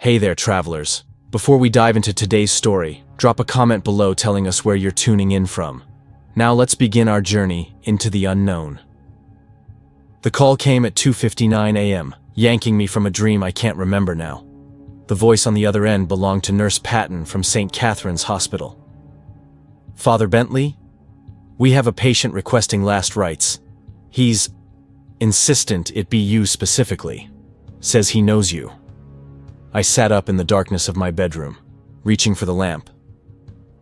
Hey there, travelers. Before we dive into today's story, drop a comment below telling us where you're tuning in from. Now let's begin our journey into the unknown. The call came at 2:59 a.m., yanking me from a dream I can't remember now. The voice on the other end belonged to Nurse Patton from St. Catherine's Hospital. Father Bentley? We have a patient requesting last rites. He's insistent it be you specifically. Says he knows you. I sat up in the darkness of my bedroom, reaching for the lamp.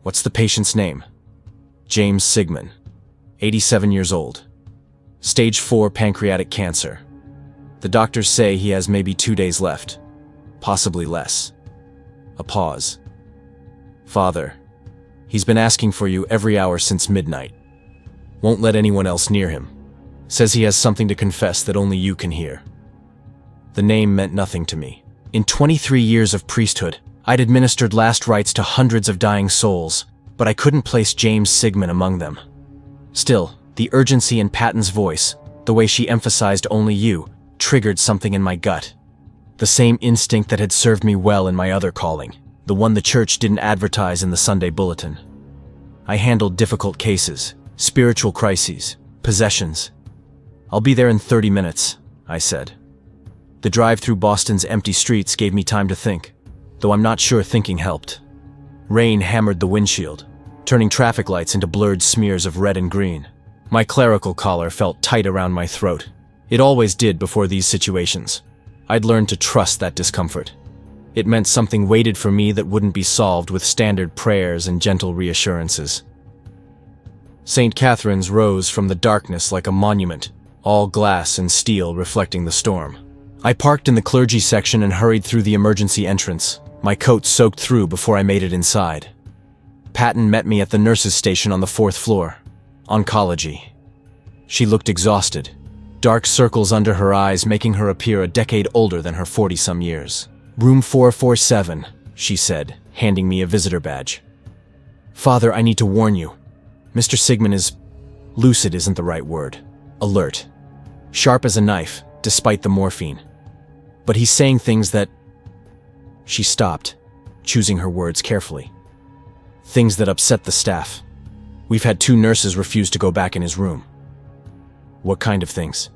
What's the patient's name? James Sigmund, 87 years old. Stage 4 pancreatic cancer. The doctors say he has maybe 2 days left, possibly less. A pause. Father, he's been asking for you every hour since midnight. Won't let anyone else near him. Says he has something to confess that only you can hear. The name meant nothing to me. In 23 years of priesthood, I'd administered last rites to hundreds of dying souls, but I couldn't place James Sigmund among them. Still, the urgency in Patton's voice, the way she emphasized only you, triggered something in my gut. The same instinct that had served me well in my other calling, the one the church didn't advertise in the Sunday bulletin. I handled difficult cases, spiritual crises, possessions. I'll be there in 30 minutes, I said. The drive through Boston's empty streets gave me time to think, though I'm not sure thinking helped. Rain hammered the windshield, turning traffic lights into blurred smears of red and green. My clerical collar felt tight around my throat. It always did before these situations. I'd learned to trust that discomfort. It meant something waited for me that wouldn't be solved with standard prayers and gentle reassurances. St. Catherine's rose from the darkness like a monument, all glass and steel reflecting the storm. I parked in the clergy section and hurried through the emergency entrance, my coat soaked through before I made it inside. Patton met me at the nurse's station on the 4th floor. Oncology. She looked exhausted, dark circles under her eyes making her appear a decade older than her 40-some years. Room 447, she said, handing me a visitor badge. Father, I need to warn you. Mr. Sigmund is... lucid isn't the right word. Alert. Sharp as a knife, despite the morphine. But he's saying things that... She stopped, choosing her words carefully. Things that upset the staff. We've had 2 nurses refuse to go back in his room. What kind of things?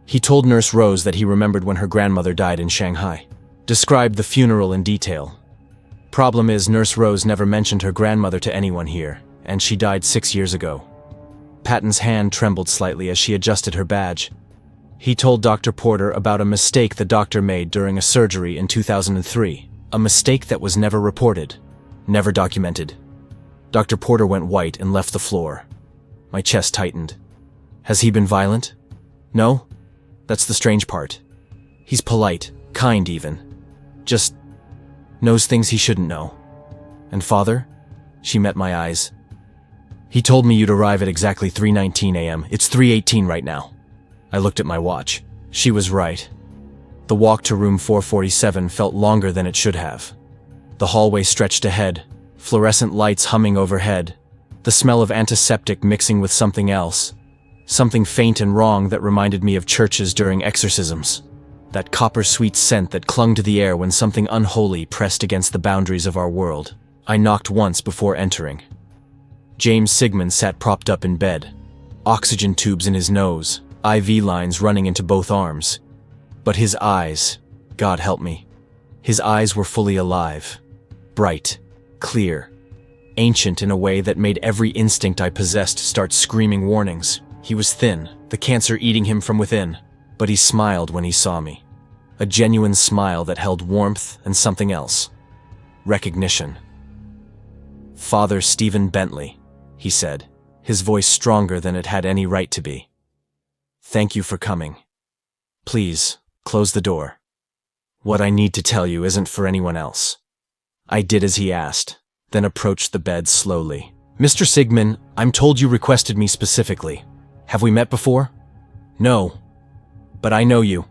He told Nurse Rose that he remembered when her grandmother died in Shanghai. Described the funeral in detail. Problem is, Nurse Rose never mentioned her grandmother to anyone here, and she died 6 years ago. Patton's hand trembled slightly as she adjusted her badge. He told Dr. Porter about a mistake the doctor made during a surgery in 2003. A mistake that was never reported, never documented. Dr. Porter went white and left the floor. My chest tightened. Has he been violent? No? That's the strange part. He's polite, kind even. Just knows things he shouldn't know. And Father? She met my eyes. He told me you'd arrive at exactly 3:19 a.m. It's 3:18 right now. I looked at my watch. She was right. The walk to room 447 felt longer than it should have. The hallway stretched ahead, fluorescent lights humming overhead, the smell of antiseptic mixing with something else, something faint and wrong that reminded me of churches during exorcisms, that copper-sweet scent that clung to the air when something unholy pressed against the boundaries of our world. I knocked once before entering. James Sigmund sat propped up in bed, oxygen tubes in his nose, IV lines running into both arms. But his eyes, God help me, his eyes were fully alive, bright, clear, ancient in a way that made every instinct I possessed start screaming warnings. He was thin, the cancer eating him from within, but he smiled when he saw me. A genuine smile that held warmth and something else. Recognition. Father Steven Bentley, he said, his voice stronger than it had any right to be. Thank you for coming. Please, close the door. What I need to tell you isn't for anyone else. I did as he asked, then approached the bed slowly. Mr. Sigmund, I'm told you requested me specifically. Have we met before? No. But I know you.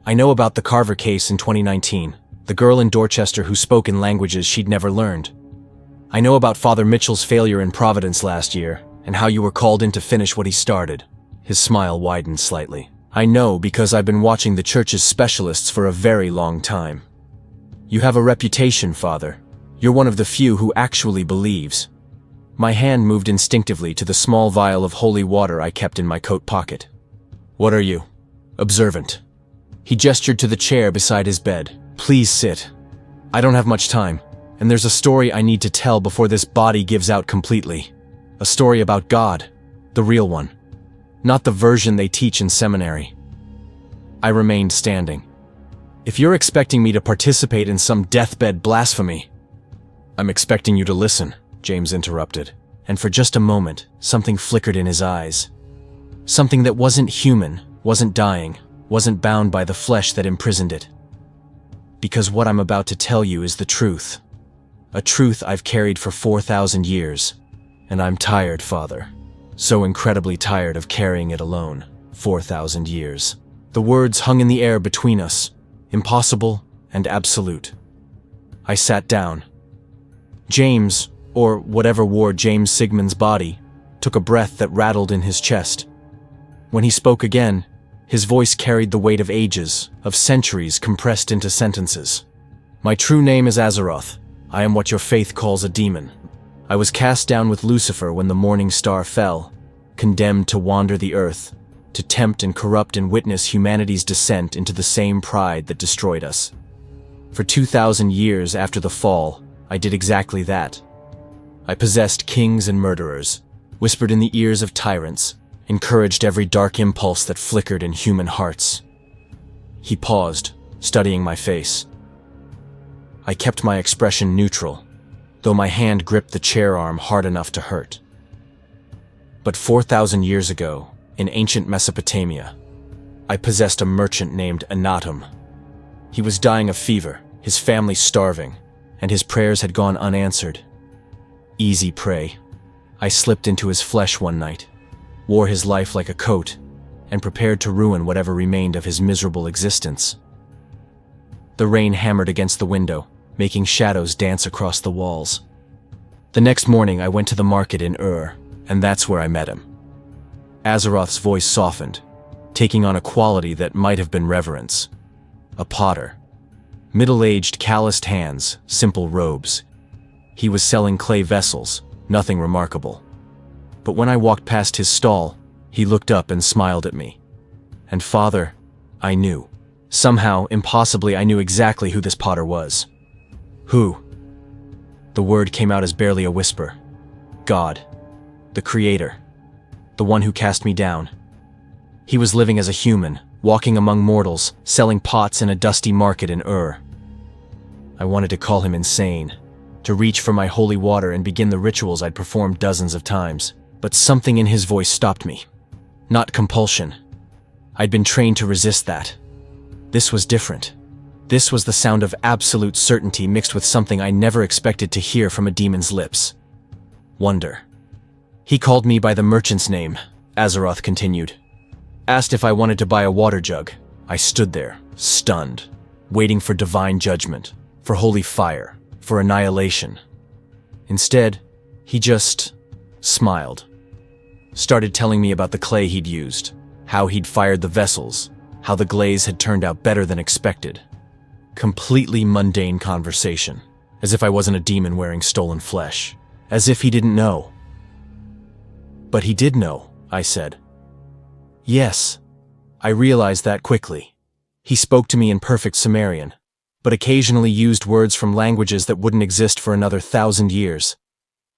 I know about the Carver case in 2019, the girl in Dorchester who spoke in languages she'd never learned. I know about Father Mitchell's failure in Providence last year, and how you were called in to finish what he started. His smile widened slightly. I know because I've been watching the church's specialists for a very long time. You have a reputation, Father. You're one of the few who actually believes. My hand moved instinctively to the small vial of holy water I kept in my coat pocket. What are you? Observant. He gestured to the chair beside his bed. Please sit. I don't have much time, and there's a story I need to tell before this body gives out completely. A story about God, the real one, not the version they teach in seminary. I remained standing. If you're expecting me to participate in some deathbed blasphemy, I'm expecting you to listen, James interrupted, and for just a moment, something flickered in his eyes. Something that wasn't human, wasn't dying, wasn't bound by the flesh that imprisoned it. Because what I'm about to tell you is the truth. A truth I've carried for 4,000 years. And I'm tired, Father. So incredibly tired of carrying it alone. 4,000 years. The words hung in the air between us. Impossible and absolute. I sat down. James, or whatever wore James Sigmund's body, took a breath that rattled in his chest. When he spoke again, his voice carried the weight of ages, of centuries compressed into sentences. My true name is Azeroth. I am what your faith calls a demon. I was cast down with Lucifer when the morning star fell, condemned to wander the earth, to tempt and corrupt and witness humanity's descent into the same pride that destroyed us. For 2,000 years after the fall, I did exactly that. I possessed kings and murderers, whispered in the ears of tyrants, encouraged every dark impulse that flickered in human hearts. He paused, studying my face. I kept my expression neutral, though my hand gripped the chair arm hard enough to hurt. But 4,000 years ago, in ancient Mesopotamia, I possessed a merchant named Anatom. He was dying of fever, his family starving, and his prayers had gone unanswered. Easy prey. I slipped into his flesh one night, wore his life like a coat, and prepared to ruin whatever remained of his miserable existence. The rain hammered against the window, making shadows dance across the walls. The next morning I went to the market in Ur, and that's where I met him. Azeroth's voice softened, taking on a quality that might have been reverence. A potter. Middle-aged, calloused hands, simple robes. He was selling clay vessels, nothing remarkable. But when I walked past his stall, he looked up and smiled at me. And Father, I knew. Somehow, impossibly, I knew exactly who this potter was. Who? The word came out as barely a whisper. God. The Creator. The one who cast me down. He was living as a human, walking among mortals, selling pots in a dusty market in Ur. I wanted to call him insane, to reach for my holy water and begin the rituals I'd performed dozens of times. But something in his voice stopped me. Not compulsion. I'd been trained to resist that. This was different. This was the sound of absolute certainty mixed with something I never expected to hear from a demon's lips. Wonder. He called me by the merchant's name, Azeroth continued. Asked if I wanted to buy a water jug. I stood there, stunned, waiting for divine judgment, for holy fire, for annihilation. Instead, he just smiled. Started telling me about the clay he'd used, how he'd fired the vessels, how the glaze had turned out better than expected. Completely mundane conversation, as if I wasn't a demon wearing stolen flesh, as if he didn't know. But he did know, I said. Yes, I realized that quickly. He spoke to me in perfect Sumerian, but occasionally used words from languages that wouldn't exist for another 1,000 years.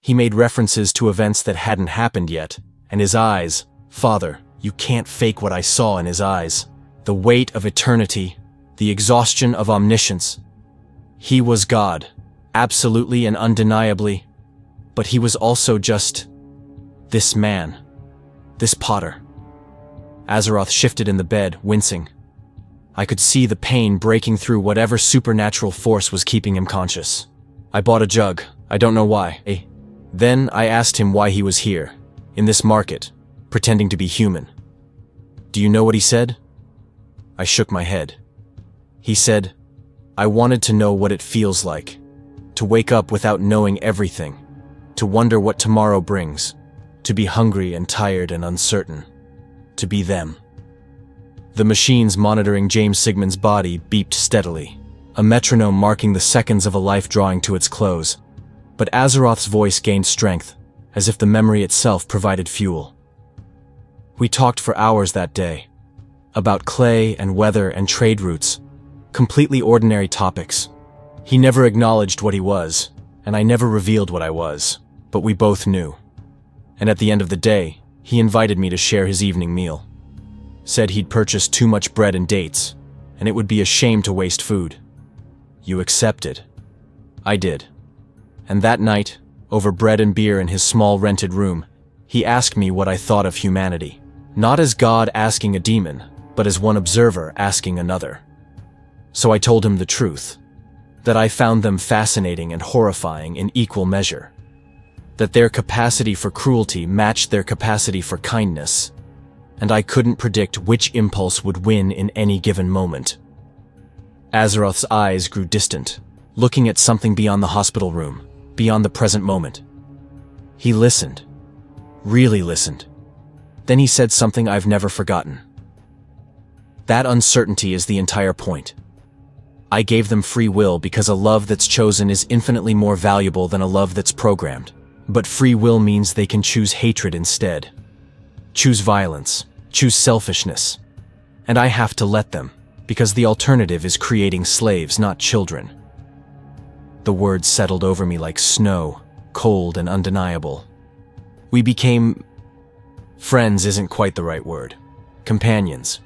He made references to events that hadn't happened yet, and his eyes, Father, you can't fake what I saw in his eyes. The weight of eternity, the exhaustion of omniscience. He was God, absolutely and undeniably, but he was also just this man, this potter. Azeroth shifted in the bed, wincing. I could see the pain breaking through whatever supernatural force was keeping him conscious. I bought a jug, I don't know why. Then I asked him why he was here, in this market, pretending to be human. Do you know what he said? I shook my head. He said, I wanted to know what it feels like, to wake up without knowing everything, to wonder what tomorrow brings, to be hungry and tired and uncertain, to be them. The machines monitoring James Sigmund's body beeped steadily. a metronome marking the seconds of a life drawing to its close. But Azeroth's voice gained strength, as if the memory itself provided fuel. We talked for hours that day, about clay and weather and trade routes, completely ordinary topics. He never acknowledged what he was, and I never revealed what I was, but we both knew. And at the end of the day, he invited me to share his evening meal. Said he'd purchased too much bread and dates, and it would be a shame to waste food. You accepted. I did. And that night, over bread and beer in his small rented room, he asked me what I thought of humanity. Not as God asking a demon, but as one observer asking another. So I told him the truth, that I found them fascinating and horrifying in equal measure, that their capacity for cruelty matched their capacity for kindness, and I couldn't predict which impulse would win in any given moment. Azeroth's eyes grew distant, looking at something beyond the hospital room, beyond the present moment. He listened, really listened. Then he said something I've never forgotten. That uncertainty is the entire point. I gave them free will because a love that's chosen is infinitely more valuable than a love that's programmed. But free will means they can choose hatred instead. Choose violence, choose selfishness. And I have to let them, because the alternative is creating slaves, not children. The words settled over me like snow, cold and undeniable. We became... friends isn't quite the right word. Companions.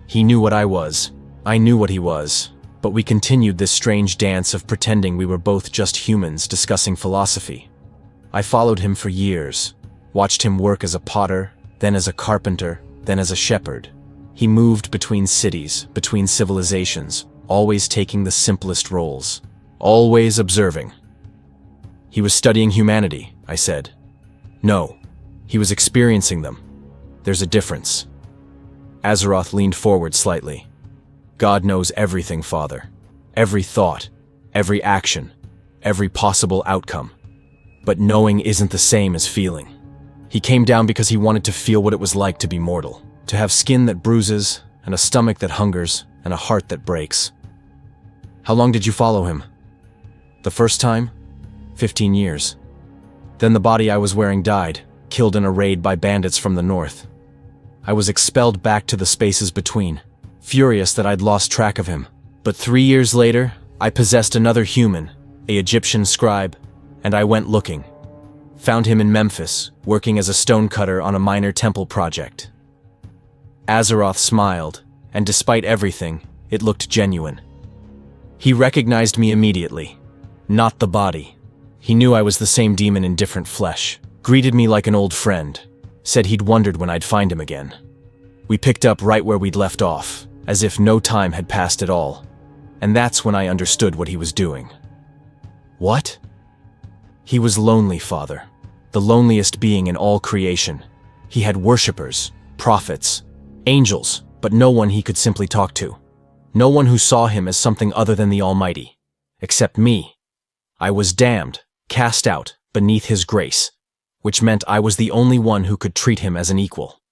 He knew what I was. I knew what he was. But we continued this strange dance of pretending we were both just humans discussing philosophy. I followed him for years, watched him work as a potter, then as a carpenter, then as a shepherd. He moved between cities, between civilizations, always taking the simplest roles, always observing. He was studying humanity, I said. No, he was experiencing them. There's a difference. Azeroth leaned forward slightly. God knows everything, Father. Every thought, every action, every possible outcome. But knowing isn't the same as feeling. He came down because he wanted to feel what it was like to be mortal, to have skin that bruises, and a stomach that hungers, and a heart that breaks. How long did you follow him? The first time? 15 years. Then the body I was wearing died, killed in a raid by bandits from the north. I was expelled back to the spaces between, furious that I'd lost track of him. But 3 years later, I possessed another human, an Egyptian scribe, and I went looking. Found him in Memphis, working as a stonecutter on a minor temple project. Azeroth smiled, and despite everything, it looked genuine. He recognized me immediately. Not the body. He knew I was the same demon in different flesh, greeted me like an old friend, said he'd wondered when I'd find him again. We picked up right where we'd left off, as if no time had passed at all. And that's when I understood what he was doing. What? He was lonely, Father. The loneliest being in all creation. He had worshippers, prophets, angels, but no one he could simply talk to. No one who saw him as something other than the Almighty. Except me. I was damned, cast out, beneath his grace, which meant I was the only one who could treat him as an equal.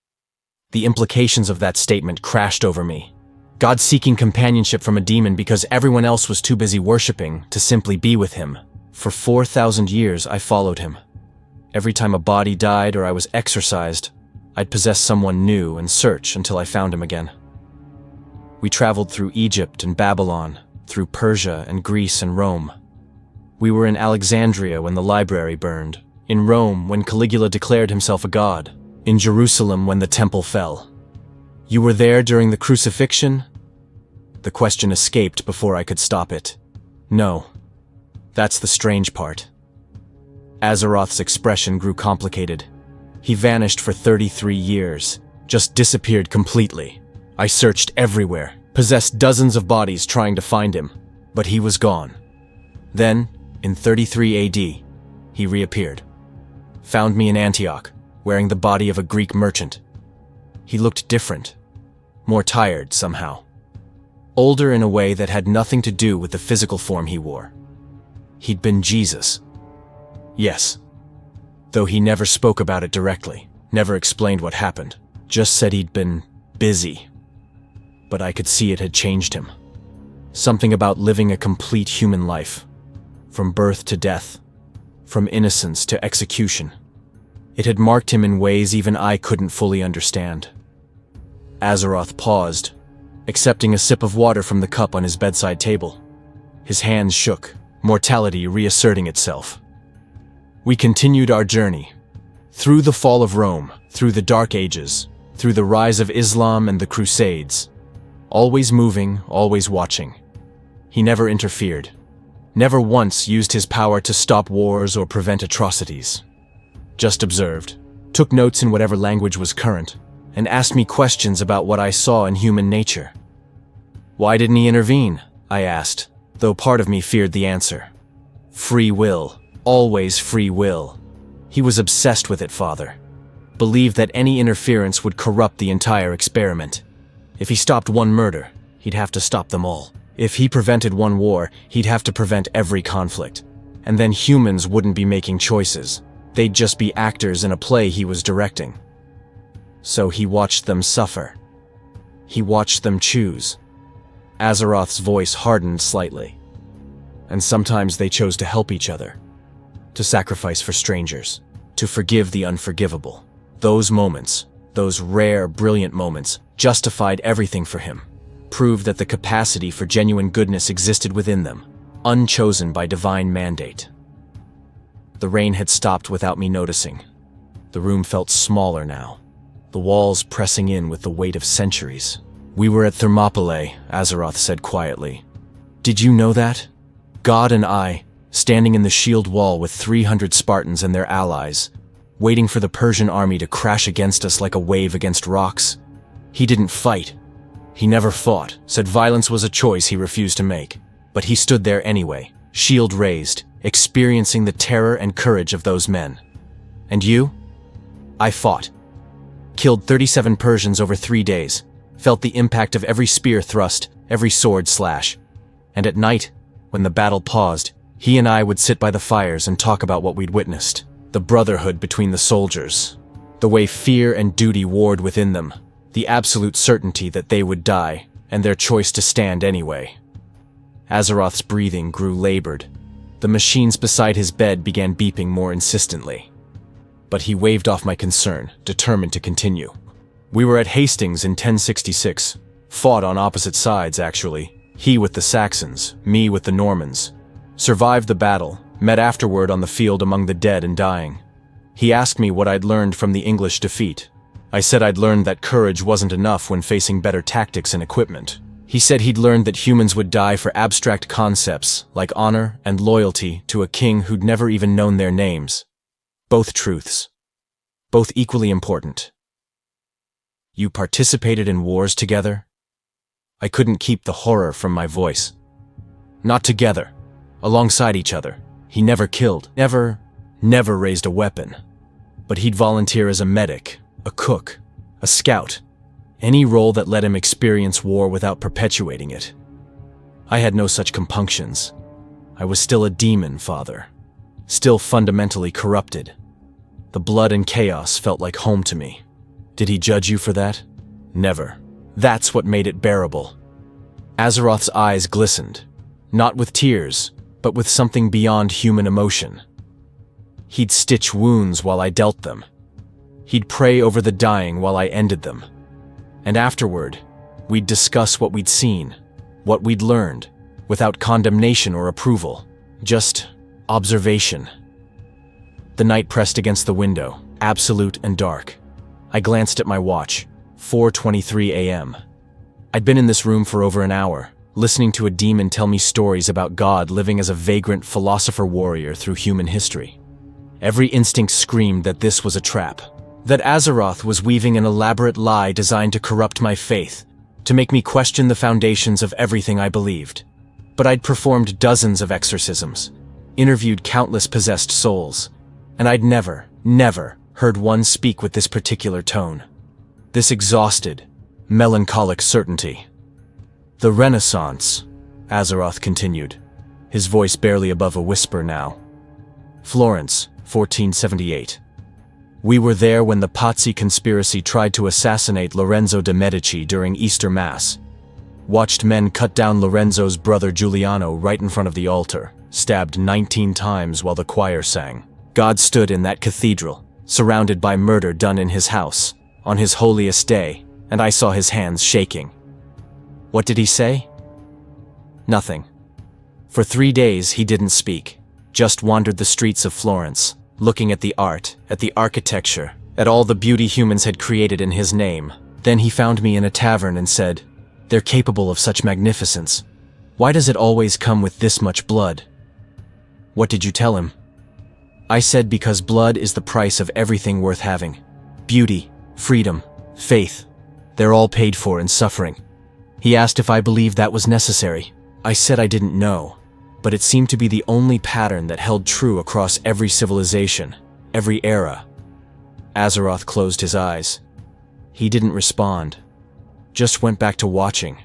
The implications of that statement crashed over me. God seeking companionship from a demon because everyone else was too busy worshipping to simply be with him. For 4,000 years, I followed him. Every time a body died or I was exorcised, I'd possess someone new and search until I found him again. We traveled through Egypt and Babylon, through Persia and Greece and Rome. We were in Alexandria when the library burned, in Rome when Caligula declared himself a god, in Jerusalem when the temple fell. You were there during the crucifixion? The question escaped before I could stop it. No. That's the strange part. Azeroth's expression grew complicated. He vanished for 33 years, just disappeared completely. I searched everywhere, possessed dozens of bodies trying to find him, but he was gone. Then, in 33 AD, he reappeared. Found me in Antioch, wearing the body of a Greek merchant. He looked different, more tired somehow. Older in a way that had nothing to do with the physical form he wore. He'd been Jesus. Yes. Though he never spoke about it directly, never explained what happened, just said he'd been busy. But I could see it had changed him. Something about living a complete human life. From birth to death. From innocence to execution. It had marked him in ways even I couldn't fully understand. Azeroth paused, accepting a sip of water from the cup on his bedside table. His hands shook, mortality reasserting itself. We continued our journey. Through the fall of Rome, through the Dark Ages, through the rise of Islam and the Crusades. Always moving, always watching. He never interfered. Never once used his power to stop wars or prevent atrocities. Just observed, took notes in whatever language was current, and asked me questions about what I saw in human nature. Why didn't he intervene? I asked, though part of me feared the answer. Free will. Always free will. He was obsessed with it, Father. Believed that any interference would corrupt the entire experiment. If he stopped one murder, he'd have to stop them all. If he prevented one war, he'd have to prevent every conflict. And then humans wouldn't be making choices. They'd just be actors in a play he was directing. So he watched them suffer. He watched them choose. Azeroth's voice hardened slightly. And sometimes they chose to help each other. To sacrifice for strangers. To forgive the unforgivable. Those moments, those rare, brilliant moments, justified everything for him. Proved that the capacity for genuine goodness existed within them, unchosen by divine mandate. The rain had stopped without me noticing. The room felt smaller now, the walls pressing in with the weight of centuries. We were at Thermopylae, Azeroth said quietly. Did you know that? God and I, standing in the shield wall with 300 Spartans and their allies, waiting for the Persian army to crash against us like a wave against rocks. He didn't fight. He never fought, said violence was a choice he refused to make. But he stood there anyway, shield raised, experiencing the terror and courage of those men. And you? I fought. Killed 37 Persians over 3 days, felt the impact of every spear thrust, every sword slash. And at night, when the battle paused, he and I would sit by the fires and talk about what we'd witnessed. The brotherhood between the soldiers. The way fear and duty warred within them. The absolute certainty that they would die, and their choice to stand anyway. Azeroth's breathing grew labored. The machines beside his bed began beeping more insistently. But he waved off my concern, determined to continue. We were at Hastings in 1066. Fought on opposite sides, actually. He with the Saxons, me with the Normans. Survived the battle, met afterward on the field among the dead and dying. He asked me what I'd learned from the English defeat. I said I'd learned that courage wasn't enough when facing better tactics and equipment. He said he'd learned that humans would die for abstract concepts like honor and loyalty to a king who'd never even known their names. Both truths. Both equally important. You participated in wars together? I couldn't keep the horror from my voice. Not together. Alongside each other. He never killed. Never raised a weapon. But he'd volunteer as a medic. A cook, a scout, any role that let him experience war without perpetuating it. I had no such compunctions. I was still a demon, Father. Still fundamentally corrupted. The blood and chaos felt like home to me. Did he judge you for that? Never. That's what made it bearable. Azeroth's eyes glistened, not with tears, but with something beyond human emotion. He'd stitch wounds while I dealt them. He'd pray over the dying while I ended them. And afterward, we'd discuss what we'd seen, what we'd learned, without condemnation or approval, just observation. The night pressed against the window, absolute and dark. I glanced at my watch, 4:23 a.m. I'd been in this room for over an hour, listening to a demon tell me stories about God living as a vagrant philosopher-warrior through human history. Every instinct screamed that this was a trap. That Azeroth was weaving an elaborate lie designed to corrupt my faith, to make me question the foundations of everything I believed. But I'd performed dozens of exorcisms, interviewed countless possessed souls, and I'd never heard one speak with this particular tone. This exhausted, melancholic certainty. The Renaissance, Azeroth continued, his voice barely above a whisper now. Florence, 1478. We were there when the Pazzi conspiracy tried to assassinate Lorenzo de' Medici during Easter Mass. watched men cut down Lorenzo's brother Giuliano right in front of the altar, stabbed 19 times while the choir sang. God stood in that cathedral, surrounded by murder done in his house, on his holiest day, and I saw his hands shaking. What did he say? Nothing. For 3 days he didn't speak, just wandered the streets of Florence, looking at the art, at the architecture, at all the beauty humans had created in his name. Then he found me in a tavern and said, "They're capable of such magnificence. Why does it always come with this much blood?" What did you tell him? I said because blood is the price of everything worth having. Beauty, freedom, faith. They're all paid for in suffering. He asked if I believed that was necessary. I said I didn't know, but it seemed to be the only pattern that held true across every civilization, every era. Azeroth closed his eyes. He didn't respond, just went back to watching,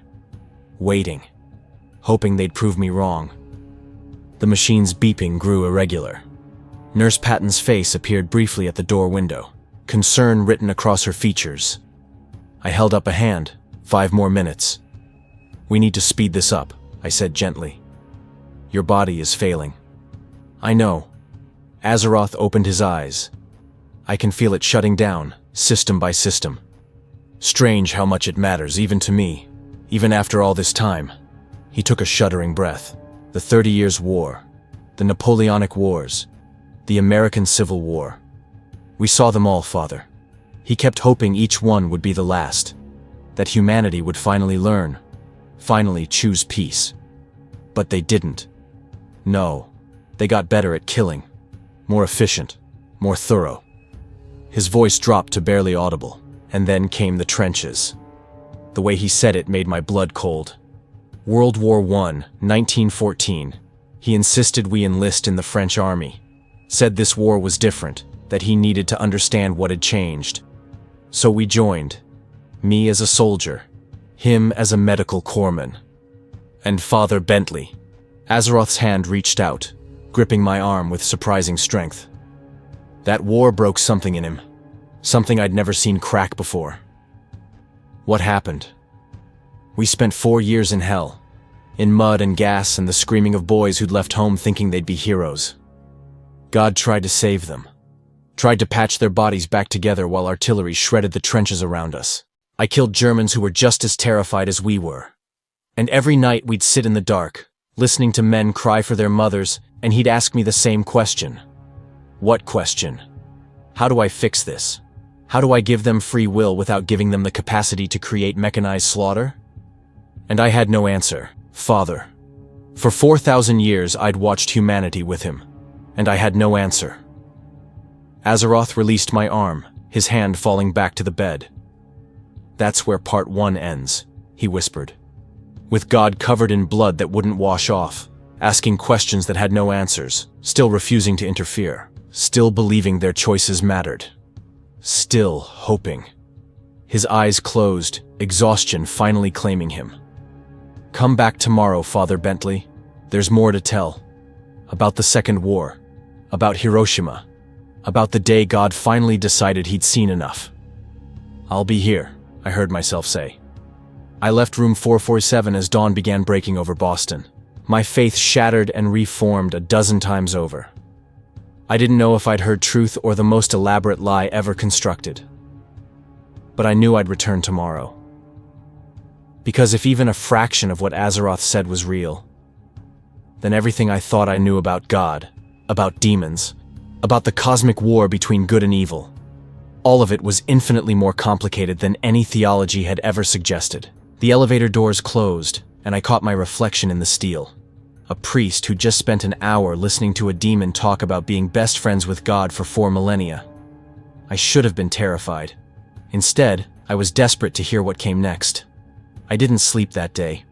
waiting, hoping they'd prove me wrong. The machine's beeping grew irregular. Nurse Patton's face appeared briefly at the door window, concern written across her features. I held up a hand. 5 more minutes. We need to speed this up, I said gently. Your body is failing. I know. Azeroth opened his eyes. I can feel it shutting down, system by system. Strange how much it matters, even to me, even after all this time. He took a shuddering breath. The 30 Years' War, the Napoleonic Wars, the American Civil War. We saw them all, Father. He kept hoping each one would be the last, that humanity would finally learn, finally choose peace. But they didn't. No, they got better at killing, more efficient, more thorough. His voice dropped to barely audible, and then came the trenches. The way he said it made my blood cold. World War I, 1914. He insisted we enlist in the French army. Said this war was different, that he needed to understand what had changed. So we joined. Me as a soldier, him as a medical corpsman. And Father Bentley. Azeroth's hand reached out, gripping my arm with surprising strength. That war broke something in him, something I'd never seen crack before. What happened? We spent 4 years in hell, in mud and gas and the screaming of boys who'd left home thinking they'd be heroes. God tried to save them, tried to patch their bodies back together while artillery shredded the trenches around us. I killed Germans who were just as terrified as we were. And every night we'd sit in the dark, listening to men cry for their mothers, and he'd ask me the same question. What question? How do I fix this? How do I give them free will without giving them the capacity to create mechanized slaughter? And I had no answer, Father. For 4,000 years I'd watched humanity with him, and I had no answer. Azeroth released my arm, his hand falling back to the bed. That's where part 1 ends, he whispered. With God covered in blood that wouldn't wash off, asking questions that had no answers, still refusing to interfere, still believing their choices mattered, still hoping. His eyes closed, exhaustion finally claiming him. Come back tomorrow, Father Bentley. There's more to tell. About the Second War, about Hiroshima, about the day God finally decided he'd seen enough. I'll be here, I heard myself say. I left room 447 as dawn began breaking over Boston, my faith shattered and reformed a dozen times over. I didn't know if I'd heard truth or the most elaborate lie ever constructed. But I knew I'd return tomorrow. Because if even a fraction of what Azeroth said was real, then everything I thought I knew about God, about demons, about the cosmic war between good and evil, all of it was infinitely more complicated than any theology had ever suggested. The elevator doors closed, and I caught my reflection in the steel. A priest who just spent an hour listening to a demon talk about being best friends with God for 4 millennia. I should have been terrified. Instead, I was desperate to hear what came next. I didn't sleep that day.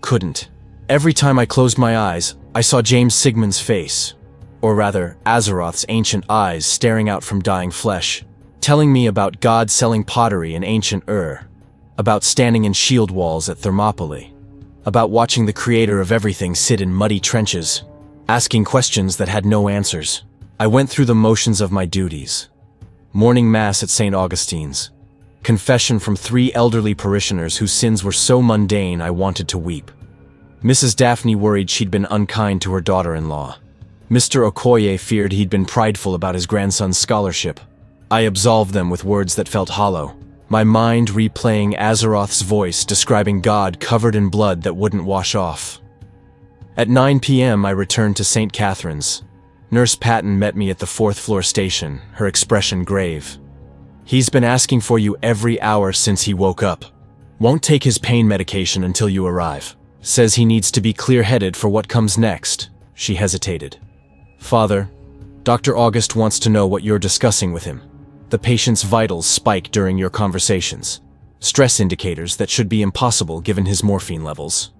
Couldn't. Every time I closed my eyes, I saw James Sigmund's face, or rather, Azeroth's ancient eyes staring out from dying flesh, telling me about God selling pottery in ancient Ur, about standing in shield walls at Thermopylae, about watching the creator of everything sit in muddy trenches, asking questions that had no answers. I went through the motions of my duties. Morning Mass at St. Augustine's, Confession from 3 elderly parishioners whose sins were so mundane I wanted to weep. Mrs. Daphne worried she'd been unkind to her daughter-in-law. Mr. Okoye feared he'd been prideful about his grandson's scholarship. I absolved them with words that felt hollow, my mind replaying Azeroth's voice describing God covered in blood that wouldn't wash off. At 9 p.m. I returned to St. Catherine's. Nurse Patton met me at the 4th floor station, her expression grave. He's been asking for you every hour since he woke up. Won't take his pain medication until you arrive. Says he needs to be clear-headed for what comes next. She hesitated. Father, Dr. August wants to know what you're discussing with him. The patient's vitals spike during your conversations. Stress indicators that should be impossible given his morphine levels.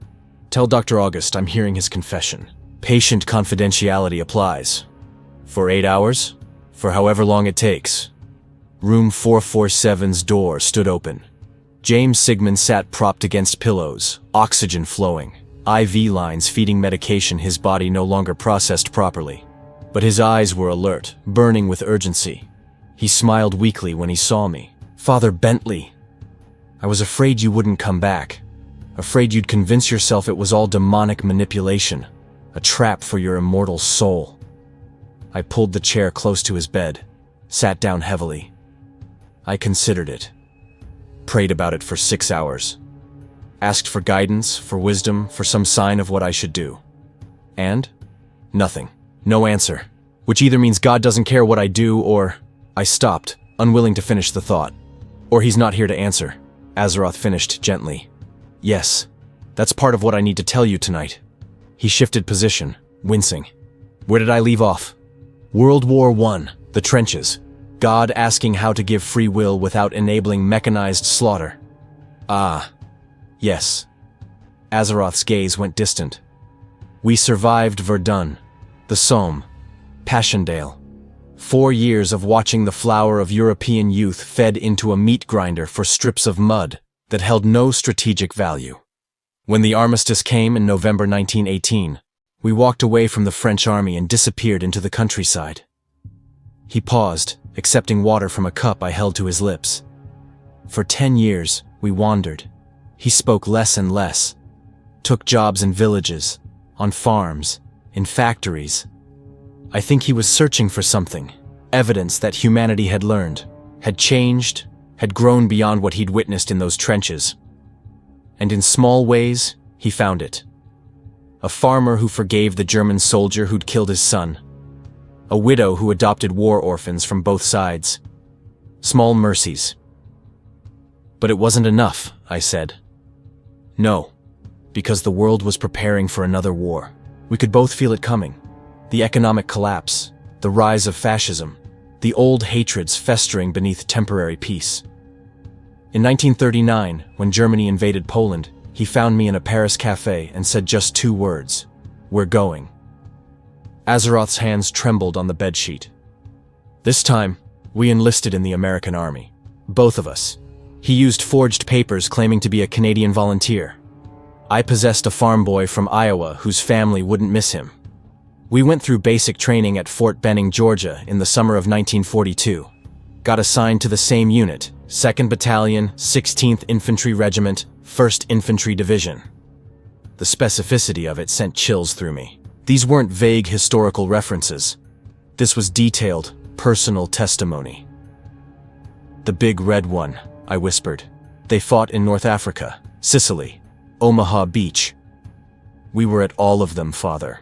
Tell Dr. August I'm hearing his confession. Patient confidentiality applies. For 8 hours? For however long it takes. Room 447's door stood open. James Sigmund sat propped against pillows, oxygen flowing, IV lines feeding medication his body no longer processed properly. But his eyes were alert, burning with urgency. He smiled weakly when he saw me. Father Bentley, I was afraid you wouldn't come back. Afraid you'd convince yourself it was all demonic manipulation, a trap for your immortal soul. I pulled the chair close to his bed, sat down heavily. I considered it. Prayed about it for 6 hours. Asked for guidance, for wisdom, for some sign of what I should do. And? Nothing. No answer. Which either means God doesn't care what I do or... I stopped, unwilling to finish the thought. Or he's not here to answer. Azeroth finished gently. Yes, that's part of what I need to tell you tonight. He shifted position, wincing. Where did I leave off? World War I, the trenches. God asking how to give free will without enabling mechanized slaughter. Ah, yes. Azeroth's gaze went distant. We survived Verdun, the Somme, Passchendaele. 4 years of watching the flower of European youth fed into a meat grinder for strips of mud that held no strategic value. When the armistice came in November 1918, we walked away from the French army and disappeared into the countryside. He paused, accepting water from a cup I held to his lips. For 10 years, we wandered. He spoke less and less. Took jobs in villages, on farms, in factories. I think he was searching for something, evidence that humanity had learned, had changed, had grown beyond what he'd witnessed in those trenches. And in small ways, he found it. A farmer who forgave the German soldier who'd killed his son. A widow who adopted war orphans from both sides. Small mercies. But it wasn't enough, I said. No, because the world was preparing for another war. We could both feel it coming. The economic collapse, the rise of fascism, the old hatreds festering beneath temporary peace. In 1939, when Germany invaded Poland, he found me in a Paris cafe and said just 2 words. We're going. Azeroth's hands trembled on the bedsheet. This time, we enlisted in the American Army. Both of us. He used forged papers claiming to be a Canadian volunteer. I possessed a farm boy from Iowa whose family wouldn't miss him. We went through basic training at Fort Benning, Georgia in the summer of 1942. Got assigned to the same unit, 2nd Battalion, 16th Infantry Regiment, 1st Infantry Division. The specificity of it sent chills through me. These weren't vague historical references. This was detailed, personal testimony. The big red one, I whispered. They fought in North Africa, Sicily, Omaha Beach. We were at all of them, Father.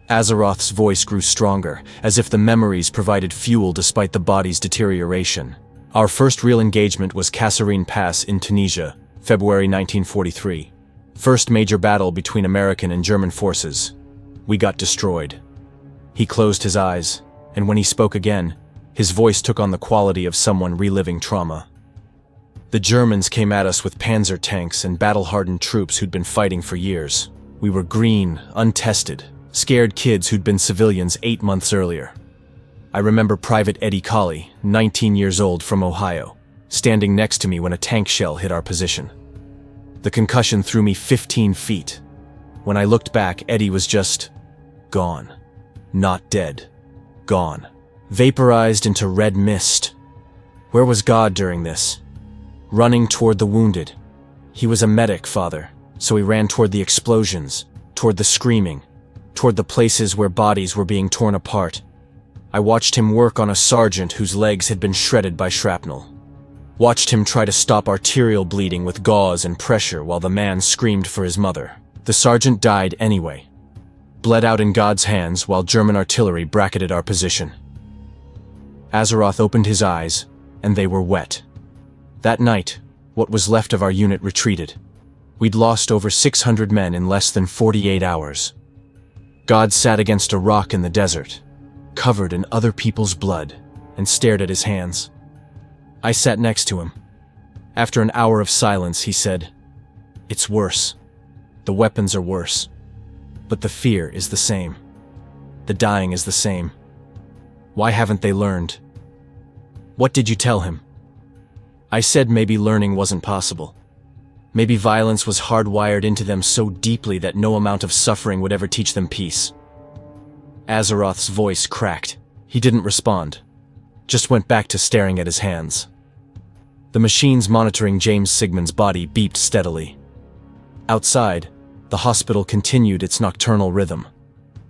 Azeroth's voice grew stronger, as if the memories provided fuel despite the body's deterioration. Our first real engagement was Kasserine Pass in Tunisia, February 1943. First major battle between American and German forces. We got destroyed. He closed his eyes, and when he spoke again, his voice took on the quality of someone reliving trauma. The Germans came at us with panzer tanks and battle-hardened troops who'd been fighting for years. We were green, untested, scared kids who'd been civilians 8 months earlier. I remember Private Eddie Colley, 19 years old from Ohio, standing next to me when a tank shell hit our position. The concussion threw me 15 feet. When I looked back, Eddie was just gone. Not dead. Gone. Vaporized into red mist. Where was God during this? running toward the wounded. He was a medic, Father, so he ran toward the explosions, toward the screaming, toward the places where bodies were being torn apart. I watched him work on a sergeant whose legs had been shredded by shrapnel. Watched him try to stop arterial bleeding with gauze and pressure while the man screamed for his mother. The sergeant died anyway. Bled out in God's hands while German artillery bracketed our position. Azeroth opened his eyes, and they were wet. That night, what was left of our unit retreated. We'd lost over 600 men in less than 48 hours. God sat against a rock in the desert, covered in other people's blood, and stared at his hands. I sat next to him. After an hour of silence, he said, "It's worse. The weapons are worse. But the fear is the same. The dying is the same. Why haven't they learned?" "What did you tell him?" I said maybe learning wasn't possible. Maybe violence was hardwired into them so deeply that no amount of suffering would ever teach them peace. Azeroth's voice cracked. He didn't respond. Just went back to staring at his hands. The machines monitoring James Sigmund's body beeped steadily. Outside, the hospital continued its nocturnal rhythm.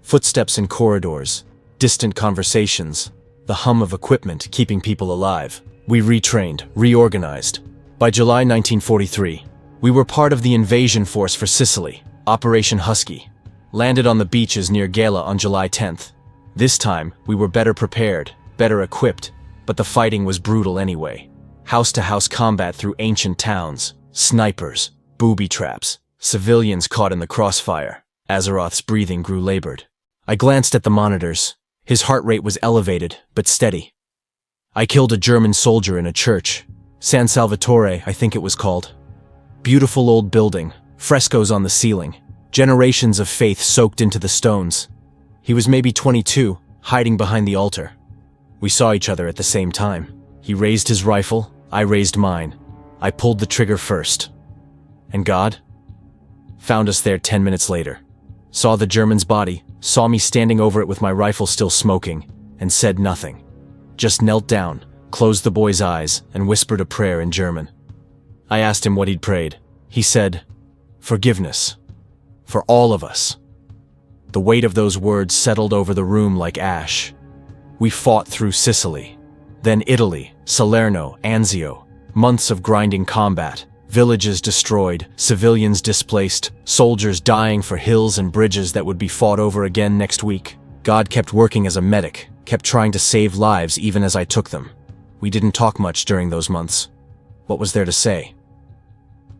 Footsteps in corridors, distant conversations, the hum of equipment keeping people alive. We retrained, reorganized. By July 1943, we were part of the invasion force for Sicily, Operation Husky. Landed on the beaches near Gela on July 10th. This time, we were better prepared, better equipped, but the fighting was brutal anyway. House-to-house combat through ancient towns, snipers, booby traps, civilians caught in the crossfire. Azeroth's breathing grew labored. I glanced at the monitors. His heart rate was elevated, but steady. I killed a German soldier in a church. San Salvatore, I think it was called. Beautiful old building, frescoes on the ceiling, generations of faith soaked into the stones. He was maybe 22, hiding behind the altar. We saw each other at the same time. He raised his rifle, I raised mine. I pulled the trigger first. And God? Found us there 10 minutes later. Saw the German's body, saw me standing over it with my rifle still smoking, and said nothing. Just knelt down, closed the boy's eyes, and whispered a prayer in German. I asked him what he'd prayed. He said, "Forgiveness. For all of us." The weight of those words settled over the room like ash. We fought through Sicily, then Italy, Salerno, Anzio, months of grinding combat, villages destroyed, civilians displaced, soldiers dying for hills and bridges that would be fought over again next week. God kept working as a medic, kept trying to save lives even as I took them. We didn't talk much during those months. What was there to say?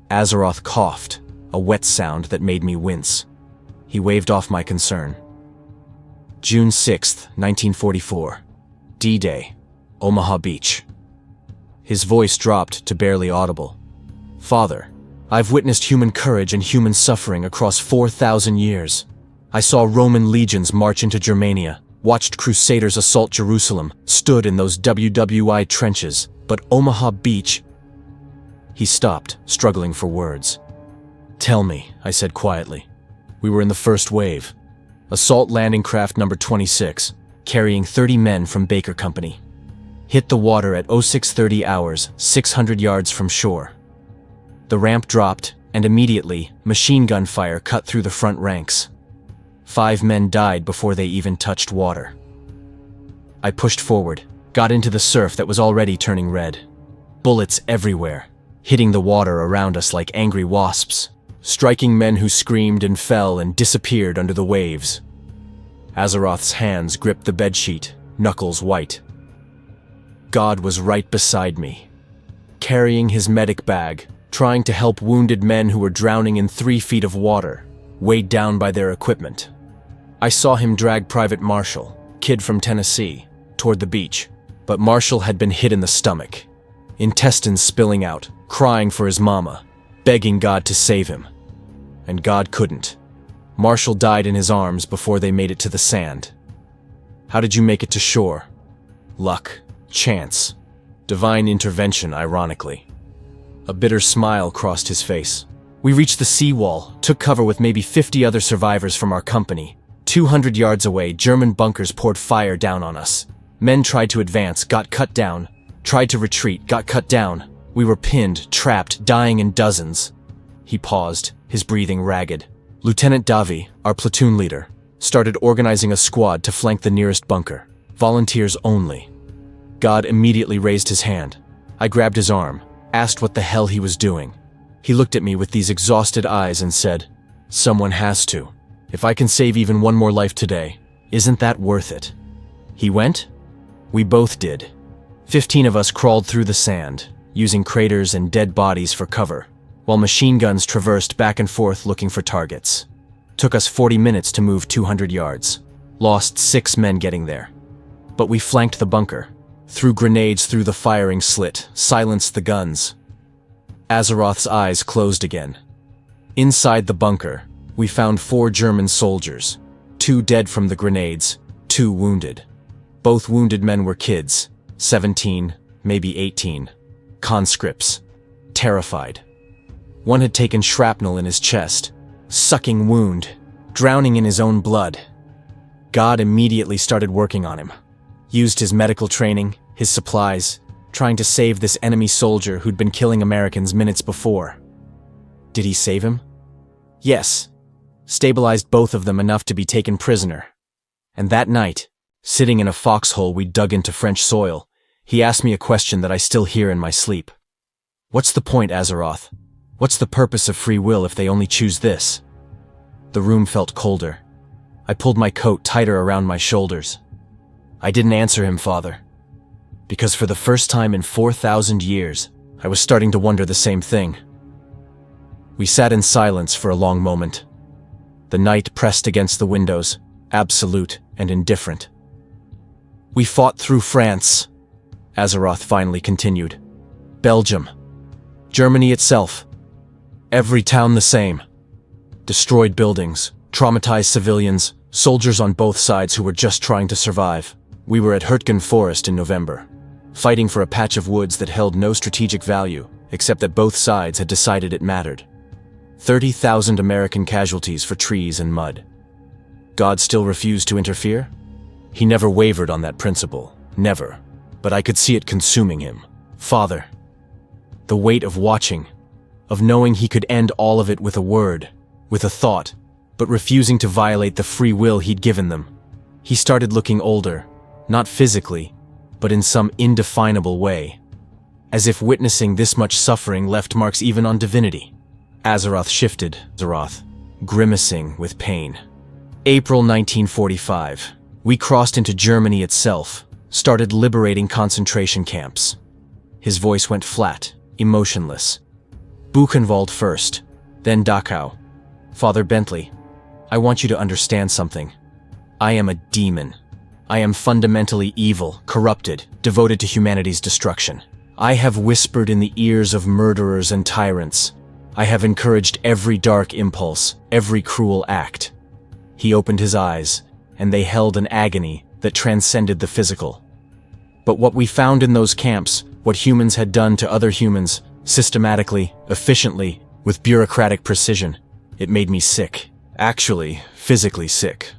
Azeroth coughed, a wet sound that made me wince. He waved off my concern. June 6th, 1944. D-Day, Omaha Beach. His voice dropped to barely audible. "Father, I've witnessed human courage and human suffering across 4,000 years. I saw Roman legions march into Germania, watched crusaders assault Jerusalem, stood in those WWI trenches, but Omaha Beach..." He stopped, struggling for words. "Tell me," I said quietly. "We were in the first wave. Assault landing craft number 26, carrying 30 men from Baker Company. Hit the water at 0630 hours, 600 yards from shore. The ramp dropped, and immediately, machine gun fire cut through the front ranks. 5 men died before they even touched water. I pushed forward, got into the surf that was already turning red. Bullets everywhere, hitting the water around us like angry wasps, striking men who screamed and fell and disappeared under the waves. Azeroth's hands gripped the bedsheet, knuckles white. God was right beside me, carrying his medic bag, trying to help wounded men who were drowning in 3 feet of water, weighed down by their equipment. I saw him drag Private Marshall, kid from Tennessee, toward the beach, but Marshall had been hit in the stomach, intestines spilling out, crying for his mama, begging God to save him. And God couldn't. Marshall died in his arms before they made it to the sand. How did you make it to shore? Luck, chance, divine intervention, ironically. A bitter smile crossed his face. We reached the seawall, took cover with maybe 50 other survivors from our company. 200 yards away, German bunkers poured fire down on us. Men tried to advance, got cut down, tried to retreat, got cut down. We were pinned, trapped, dying in dozens. He paused, his breathing ragged. Lieutenant Davi, our platoon leader, started organizing a squad to flank the nearest bunker. Volunteers only. God immediately raised his hand. I grabbed his arm, asked what the hell he was doing. He looked at me with these exhausted eyes and said, "Someone has to. If I can save even one more life today, isn't that worth it?" He went? We both did. 15 of us crawled through the sand, using craters and dead bodies for cover, while machine guns traversed back and forth looking for targets. Took us 40 minutes to move 200 yards. Lost 6 men getting there. But we flanked the bunker, threw grenades through the firing slit, silenced the guns. Azeroth's eyes closed again. Inside the bunker, we found 4 German soldiers, 2 dead from the grenades, 2 wounded. Both wounded men were kids, 17, maybe 18, conscripts, terrified. One had taken shrapnel in his chest, sucking wound, drowning in his own blood. God immediately started working on him. Used his medical training, his supplies, trying to save this enemy soldier who'd been killing Americans minutes before. Did he save him? Yes. Stabilized both of them enough to be taken prisoner. And that night, sitting in a foxhole we dug into French soil, he asked me a question that I still hear in my sleep. What's the point, Azeroth? What's the purpose of free will if they only choose this? The room felt colder. I pulled my coat tighter around my shoulders. I didn't answer him, Father. Because for the first time in 4,000 years, I was starting to wonder the same thing. We sat in silence for a long moment. The night pressed against the windows, absolute and indifferent. We fought through France, Azeroth finally continued. Belgium. Germany itself. Every town the same. Destroyed buildings, traumatized civilians, soldiers on both sides who were just trying to survive. We were at Hurtgen Forest in November, fighting for a patch of woods that held no strategic value, except that both sides had decided it mattered. 30,000 American casualties for trees and mud. God still refused to interfere? He never wavered on that principle, never. But I could see it consuming him. Father. The weight of watching, of knowing he could end all of it with a word, with a thought, but refusing to violate the free will he'd given them. He started looking older, not physically, but in some indefinable way, as if witnessing this much suffering left marks even on divinity. Azeroth shifted, Azeroth, grimacing with pain. April 1945. We crossed into Germany itself, started liberating concentration camps. His voice went flat, emotionless. Buchenwald first, then Dachau. Father Bentley, I want you to understand something. I am a demon. I am fundamentally evil, corrupted, devoted to humanity's destruction. I have whispered in the ears of murderers and tyrants. I have encouraged every dark impulse, every cruel act. He opened his eyes, and they held an agony that transcended the physical. But what we found in those camps, what humans had done to other humans, systematically, efficiently, with bureaucratic precision, it made me sick. Actually, physically sick.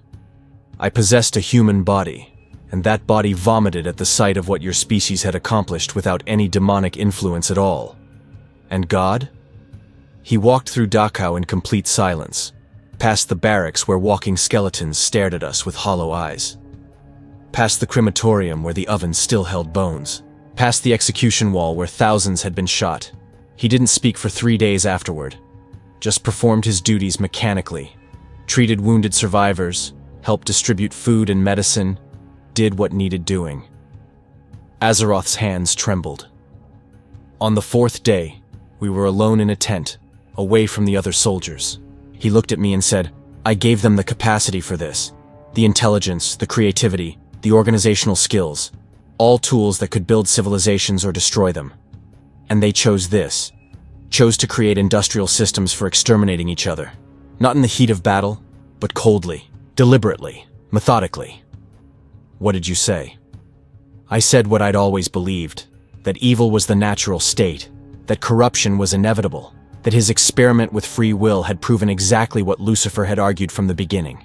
I possessed a human body, and that body vomited at the sight of what your species had accomplished without any demonic influence at all. And God? He walked through Dachau in complete silence, past the barracks where walking skeletons stared at us with hollow eyes, past the crematorium where the oven still held bones, past the execution wall where thousands had been shot. He didn't speak for 3 days afterward, just performed his duties mechanically, treated wounded survivors, helped distribute food and medicine, did what needed doing. Azeroth's hands trembled. On the 4th day, we were alone in a tent, away from the other soldiers. He looked at me and said, I gave them the capacity for this, the intelligence, the creativity, the organizational skills, all tools that could build civilizations or destroy them. And they chose this, chose to create industrial systems for exterminating each other, not in the heat of battle, but coldly, deliberately, methodically. What did you say? I said what I'd always believed, that evil was the natural state, that corruption was inevitable, that his experiment with free will had proven exactly what Lucifer had argued from the beginning.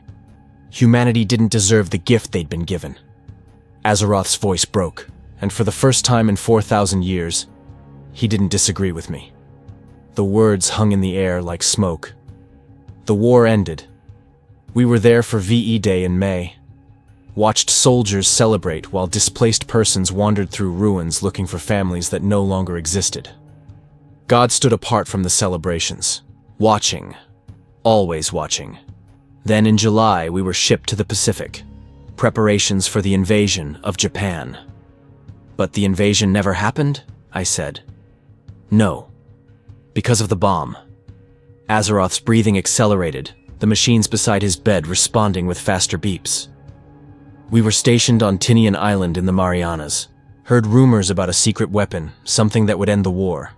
Humanity didn't deserve the gift they'd been given. Azeroth's voice broke, and for the first time in 4,000 years, He didn't disagree with me. The words hung in the air like smoke. The war ended. We were there for VE Day in May. Watched soldiers celebrate while displaced persons wandered through ruins looking for families that no longer existed. God stood apart from the celebrations, watching, always watching. Then in July, we were shipped to the Pacific. Preparations for the invasion of Japan. But the invasion never happened? I said. No. Because of the bomb. Azeroth's breathing accelerated, the machines beside his bed responding with faster beeps. We were stationed on Tinian Island in the Marianas. Heard rumors about a secret weapon, something that would end the war.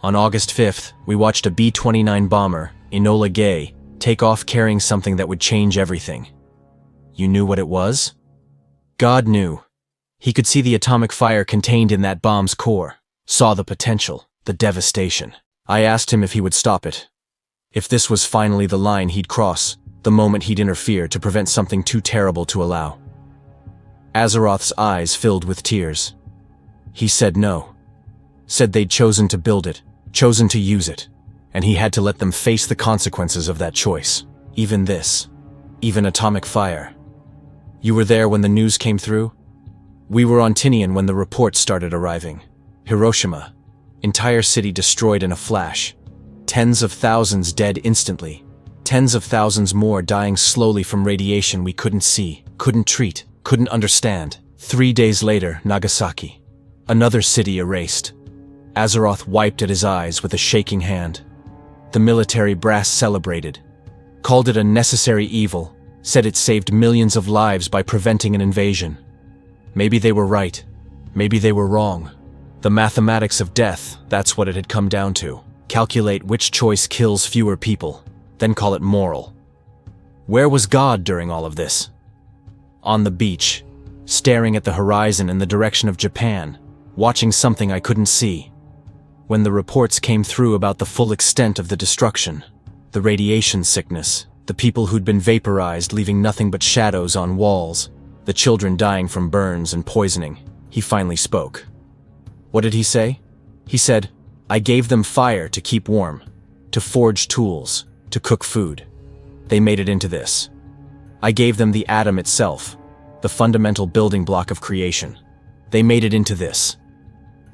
On August 5th, we watched a B-29 bomber, Enola Gay, take off carrying something that would change everything. You knew what it was? God knew. He could see the atomic fire contained in that bomb's core, saw the potential, the devastation. I asked him if he would stop it. If this was finally the line he'd cross, the moment he'd interfere to prevent something too terrible to allow. Azeroth's eyes filled with tears. He said no. Said they'd chosen to build it, chosen to use it, and he had to let them face the consequences of that choice. Even this. Even atomic fire. You were there when the news came through? We were on Tinian when the reports started arriving. Hiroshima. Entire city destroyed in a flash. Tens of thousands dead instantly. Tens of thousands more dying slowly from radiation we couldn't see, couldn't treat, couldn't understand. 3 days later, Nagasaki. Another city erased. Azeroth wiped at his eyes with a shaking hand. The military brass celebrated. Called it a necessary evil, said it saved millions of lives by preventing an invasion. Maybe they were right. Maybe they were wrong. The mathematics of death, that's what it had come down to. Calculate which choice kills fewer people, then call it moral. Where was God during all of this? On the beach, staring at the horizon in the direction of Japan, watching something I couldn't see. When the reports came through about the full extent of the destruction, the radiation sickness, the people who'd been vaporized leaving nothing but shadows on walls, the children dying from burns and poisoning, he finally spoke. What did he say? He said, I gave them fire to keep warm, to forge tools, to cook food. They made it into this. I gave them the atom itself, the fundamental building block of creation. They made it into this.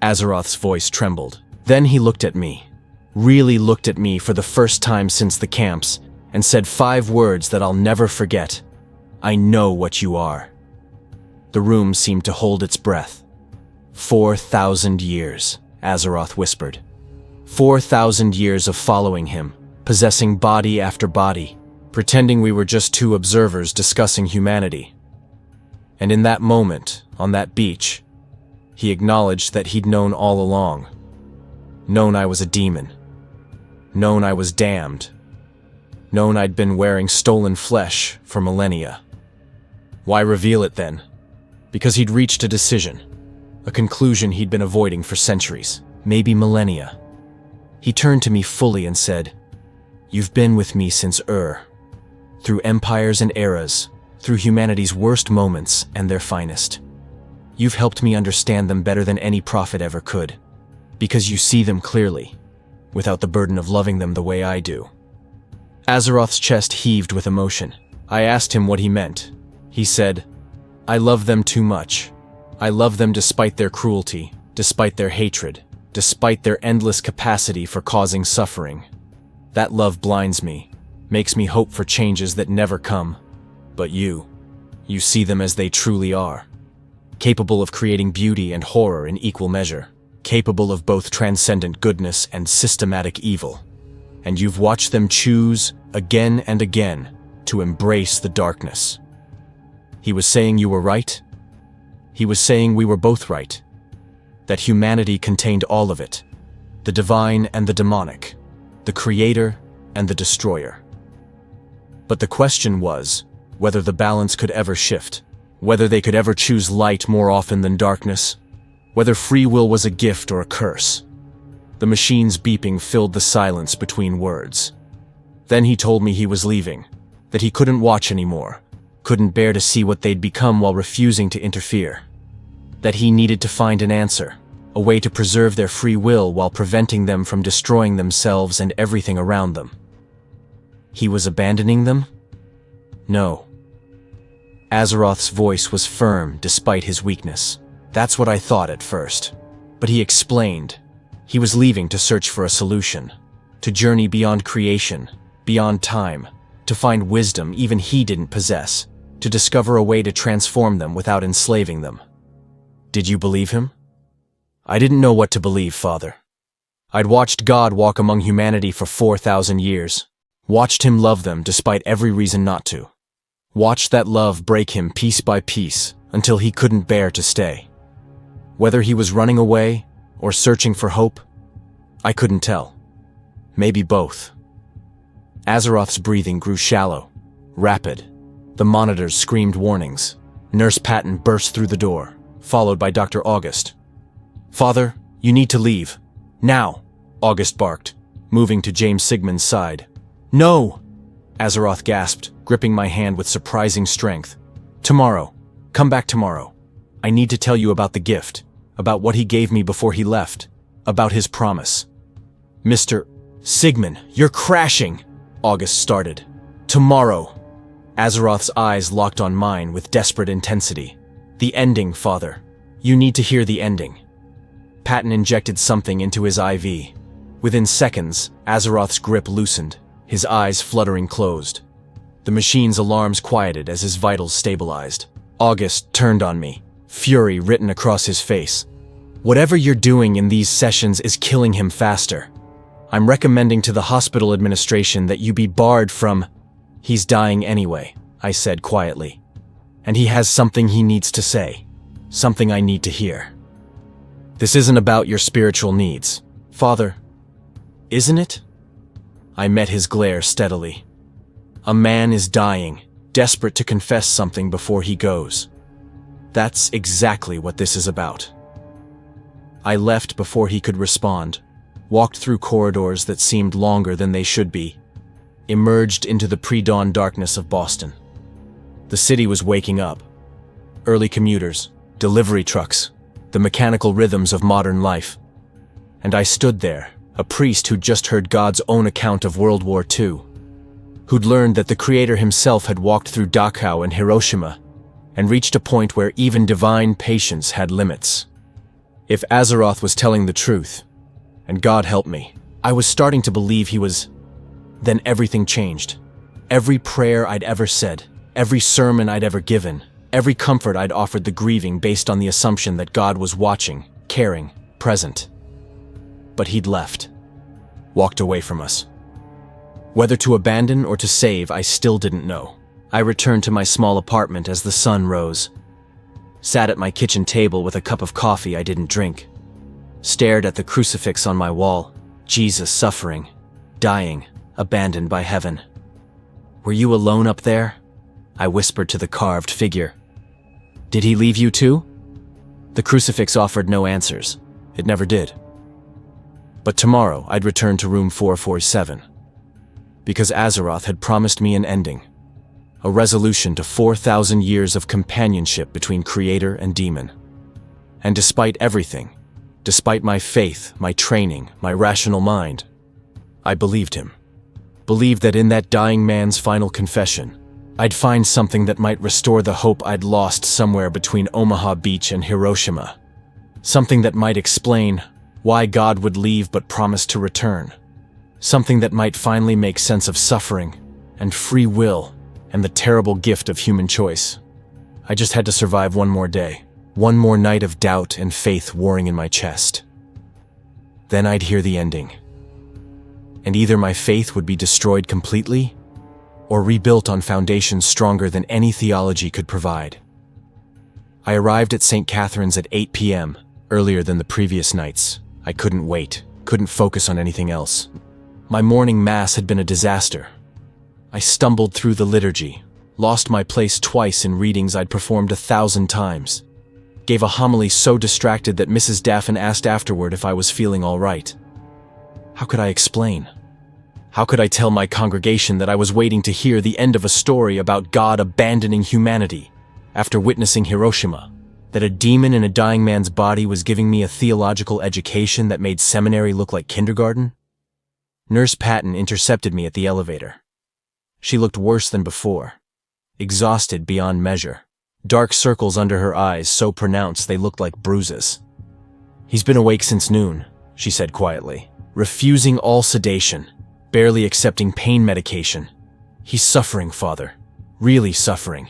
Azeroth's voice trembled. Then he looked at me, really looked at me for the first time since the camps, and said 5 words that I'll never forget. I know what you are. The room seemed to hold its breath. 4,000 years, Azeroth whispered. 4,000 years of following him, possessing body after body, pretending we were just 2 observers discussing humanity. And in that moment, on that beach, he acknowledged that he'd known all along. Known I was a demon. Known I was damned. Known I'd been wearing stolen flesh for millennia. Why reveal it then? Because he'd reached a decision. A conclusion he'd been avoiding for centuries, maybe millennia. He turned to me fully and said, You've been with me since through empires and eras, through humanity's worst moments and their finest. You've helped me understand them better than any prophet ever could, because you see them clearly, without the burden of loving them the way I do. Azeroth's chest heaved with emotion. I asked him what he meant. He said, I love them too much. I love them despite their cruelty, despite their hatred, despite their endless capacity for causing suffering. That love blinds me, makes me hope for changes that never come. But you see them as they truly are. Capable of creating beauty and horror in equal measure. Capable of both transcendent goodness and systematic evil. And you've watched them choose, again and again, to embrace the darkness. He was saying you were right. He was saying we were both right. That humanity contained all of it. The divine and the demonic. The creator and the destroyer. But the question was whether the balance could ever shift. Whether they could ever choose light more often than darkness. Whether free will was a gift or a curse. The machine's beeping filled the silence between words. Then he told me he was leaving, that he couldn't watch anymore, couldn't bear to see what they'd become while refusing to interfere. That he needed to find an answer, a way to preserve their free will while preventing them from destroying themselves and everything around them. He was abandoning them? No. Azeroth's voice was firm despite his weakness. That's what I thought at first. But he explained. He was leaving to search for a solution, to journey beyond creation, beyond time, to find wisdom even he didn't possess, to discover a way to transform them without enslaving them. Did you believe him? I didn't know what to believe, Father. I'd watched God walk among humanity for 4,000 years, watched him love them despite every reason not to, watched that love break him piece by piece until he couldn't bear to stay. Whether he was running away or searching for hope, I couldn't tell. Maybe both. Azeroth's breathing grew shallow, rapid. The monitors screamed warnings. Nurse Patton burst through the door, followed by Dr. August. "Father, you need to leave. Now," August barked, moving to James Sigmund's side. "No!" Azeroth gasped, gripping my hand with surprising strength. "Tomorrow. Come back tomorrow. I need to tell you about the gift, about what he gave me before he left, about his promise." "Mr. Sigmund, you're crashing!" August started. "Tomorrow." Azeroth's eyes locked on mine with desperate intensity. "The ending, Father. You need to hear the ending." Patton injected something into his IV. Within seconds, Azeroth's grip loosened, his eyes fluttering closed. The machine's alarms quieted as his vitals stabilized. August turned on me, fury written across his face. "Whatever you're doing in these sessions is killing him faster. I'm recommending to the hospital administration that you be barred from—" "He's dying anyway," I said quietly. "And he has something he needs to say. Something I need to hear. This isn't about your spiritual needs, Father. Isn't it?" I met his glare steadily. "A man is dying, desperate to confess something before he goes. That's exactly what this is about." I left before he could respond, walked through corridors that seemed longer than they should be, emerged into the pre-dawn darkness of Boston. The city was waking up. Early commuters, delivery trucks, the mechanical rhythms of modern life. And I stood there, a priest who'd just heard God's own account of World War II, who'd learned that the Creator himself had walked through Dachau and Hiroshima, and reached a point where even divine patience had limits. If Azeroth was telling the truth, and God help me, I was starting to believe he was. Then everything changed. Every prayer I'd ever said, every sermon I'd ever given, every comfort I'd offered the grieving based on the assumption that God was watching, caring, present. But he'd left, walked away from us. Whether to abandon or to save, I still didn't know. I returned to my small apartment as the sun rose, sat at my kitchen table with a cup of coffee I didn't drink, stared at the crucifix on my wall, Jesus suffering, dying, abandoned by heaven. "Were you alone up there?" I whispered to the carved figure. "Did he leave you too?" The crucifix offered no answers. It never did. But tomorrow I'd return to room 447, because Azeroth had promised me an ending, a resolution to 4,000 years of companionship between creator and demon. And despite everything, despite my faith, my training, my rational mind, I believed him. Believed that in that dying man's final confession, I'd find something that might restore the hope I'd lost somewhere between Omaha Beach and Hiroshima. Something that might explain why God would leave but promise to return. Something that might finally make sense of suffering and free will and the terrible gift of human choice. I just had to survive one more day, one more night of doubt and faith warring in my chest. Then I'd hear the ending. And either my faith would be destroyed completely, or rebuilt on foundations stronger than any theology could provide. I arrived at St. Catherine's at 8 p.m., earlier than the previous nights. I couldn't wait, couldn't focus on anything else. My morning mass had been a disaster. I stumbled through the liturgy, lost my place twice in readings I'd performed 1,000 times, gave a homily so distracted that Mrs. Daffin asked afterward if I was feeling all right. How could I explain? How could I tell my congregation that I was waiting to hear the end of a story about God abandoning humanity after witnessing Hiroshima? That a demon in a dying man's body was giving me a theological education that made seminary look like kindergarten? Nurse Patton intercepted me at the elevator. She looked worse than before, exhausted beyond measure. Dark circles under her eyes so pronounced they looked like bruises. "He's been awake since noon," she said quietly, refusing all sedation, barely accepting pain medication. "He's suffering, Father, really suffering,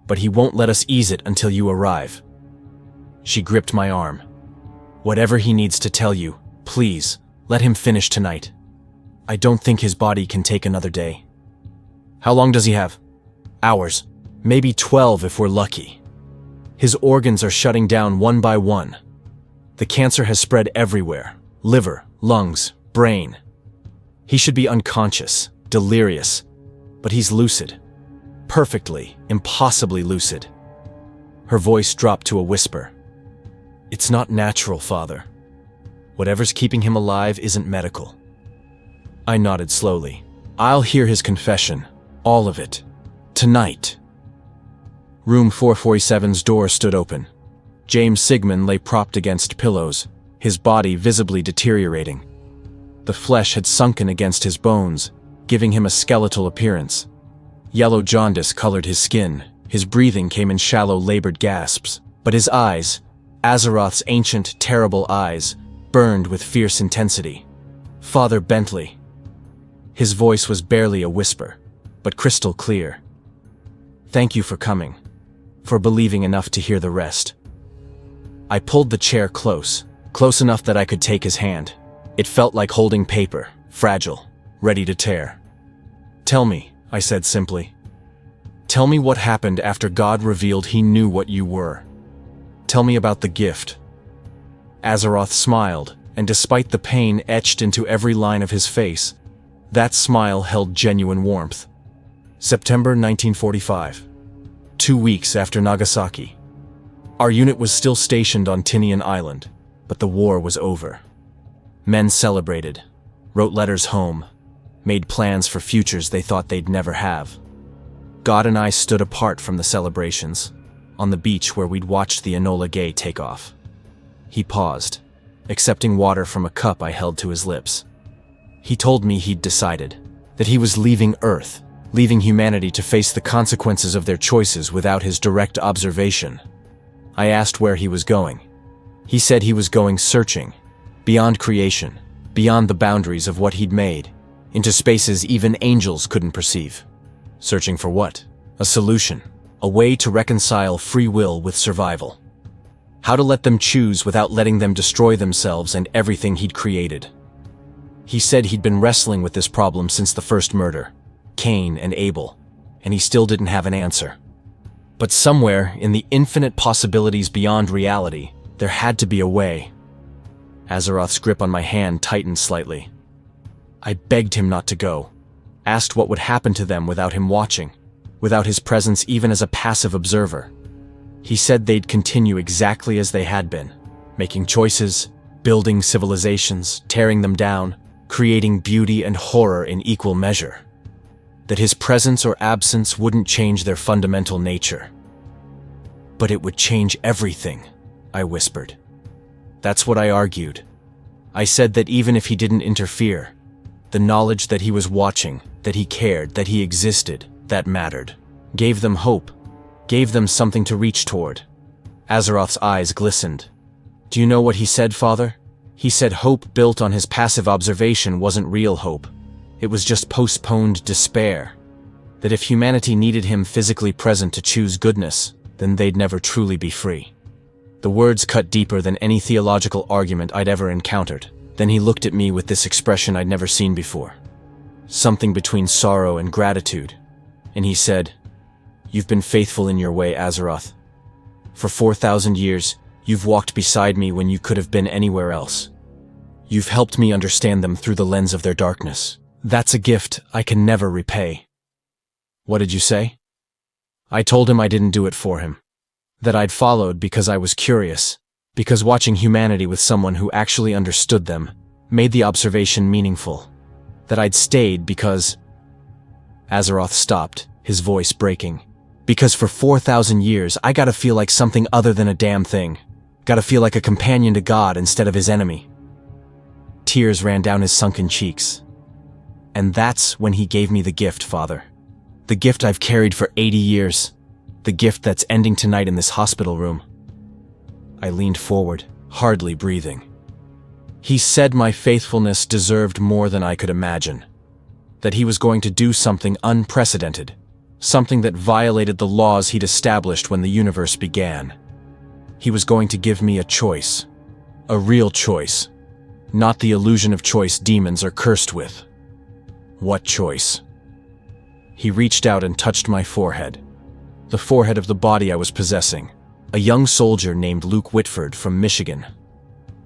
but he won't let us ease it until you arrive." She gripped my arm. "Whatever he needs to tell you, please, let him finish tonight. I don't think his body can take another day." "How long does he have?" "Hours. Maybe 12 if we're lucky. His organs are shutting down one by one. The cancer has spread everywhere. Liver, lungs, brain. He should be unconscious, delirious, but he's lucid. Perfectly, impossibly lucid." Her voice dropped to a whisper. "It's not natural, Father. Whatever's keeping him alive isn't medical." I nodded slowly. "I'll hear his confession, all of it, tonight." Room 447's door stood open. James Sigmund lay propped against pillows, his body visibly deteriorating. The flesh had sunken against his bones, giving him a skeletal appearance. Yellow jaundice colored his skin, his breathing came in shallow labored gasps, but his eyes, Azeroth's ancient, terrible eyes, burned with fierce intensity. "Father Bentley." His voice was barely a whisper, but crystal clear. "Thank you for coming, for believing enough to hear the rest." I pulled the chair close enough that I could take his hand. It felt like holding paper, fragile, ready to tear. "Tell me," I said simply. "Tell me what happened after God revealed he knew what you were. Tell me about the gift." Azeroth smiled, and despite the pain etched into every line of his face, that smile held genuine warmth. September 1945. 2 weeks after Nagasaki. Our unit was still stationed on Tinian Island, but the war was over. Men celebrated, wrote letters home, made plans for futures they thought they'd never have. God and I stood apart from the celebrations, on the beach where we'd watched the Enola Gay take off. He paused, accepting water from a cup I held to his lips. He told me he'd decided, that he was leaving Earth, leaving humanity to face the consequences of their choices without his direct observation. I asked where he was going. He said he was going searching, beyond creation, beyond the boundaries of what he'd made, into spaces even angels couldn't perceive. Searching for what? A solution, a way to reconcile free will with survival. How to let them choose without letting them destroy themselves and everything he'd created. He said he'd been wrestling with this problem since the first murder, Cain and Abel, and he still didn't have an answer. But somewhere, in the infinite possibilities beyond reality, there had to be a way. Azeroth's grip on my hand tightened slightly. I begged him not to go, asked what would happen to them without him watching, without his presence even as a passive observer. He said they'd continue exactly as they had been, making choices, building civilizations, tearing them down, creating beauty and horror in equal measure. That his presence or absence wouldn't change their fundamental nature. But it would change everything, I whispered. That's what I argued. I said that even if he didn't interfere, the knowledge that he was watching, that he cared, that he existed, that mattered. Gave them hope, gave them something to reach toward. Azeroth's eyes glistened. Do you know what he said, Father? He said hope built on his passive observation wasn't real hope. It was just postponed despair. That if humanity needed him physically present to choose goodness, then they'd never truly be free. The words cut deeper than any theological argument I'd ever encountered. Then he looked at me with this expression I'd never seen before. Something between sorrow and gratitude. And he said, "You've been faithful in your way, Azeroth. For 4,000 years, you've walked beside me when you could have been anywhere else. You've helped me understand them through the lens of their darkness. That's a gift I can never repay." What did you say? I told him I didn't do it for him. That I'd followed because I was curious, because watching humanity with someone who actually understood them made the observation meaningful. That I'd stayed because... Azeroth stopped, his voice breaking. Because for 4,000 years, I gotta feel like something other than a damn thing. Gotta feel like a companion to God instead of his enemy. Tears ran down his sunken cheeks. And that's when he gave me the gift, Father. The gift I've carried for 80 years. The gift that's ending tonight in this hospital room. I leaned forward, hardly breathing. He said my faithfulness deserved more than I could imagine. That he was going to do something unprecedented. Something that violated the laws he'd established when the universe began. He was going to give me a choice. A real choice. Not the illusion of choice demons are cursed with. What choice? He reached out and touched my forehead. The forehead of the body I was possessing. A young soldier named Luke Whitford from Michigan.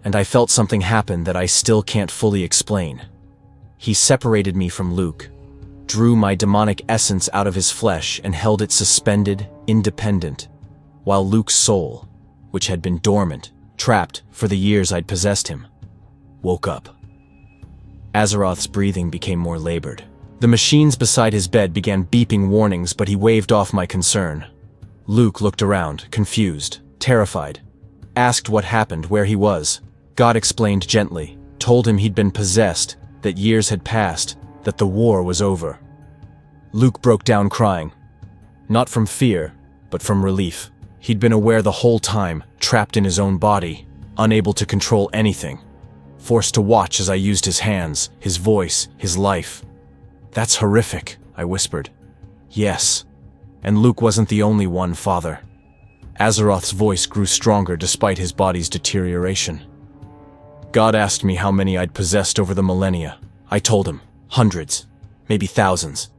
And I felt something happen that I still can't fully explain. He separated me from Luke, drew my demonic essence out of his flesh and held it suspended, independent, while Luke's soul, which had been dormant, trapped for the years I'd possessed him, woke up. Azeroth's breathing became more labored. The machines beside his bed began beeping warnings, but he waved off my concern. Luke looked around, confused, terrified. Asked what happened, where he was. God explained gently, told him he'd been possessed, that years had passed, that the war was over. Luke broke down crying. Not from fear, but from relief. He'd been aware the whole time, trapped in his own body, unable to control anything. Forced to watch as I used his hands, his voice, his life. That's horrific, I whispered. Yes. And Luke wasn't the only one, Father. Azeroth's voice grew stronger despite his body's deterioration. God asked me how many I'd possessed over the millennia. I told him. Hundreds. Maybe thousands.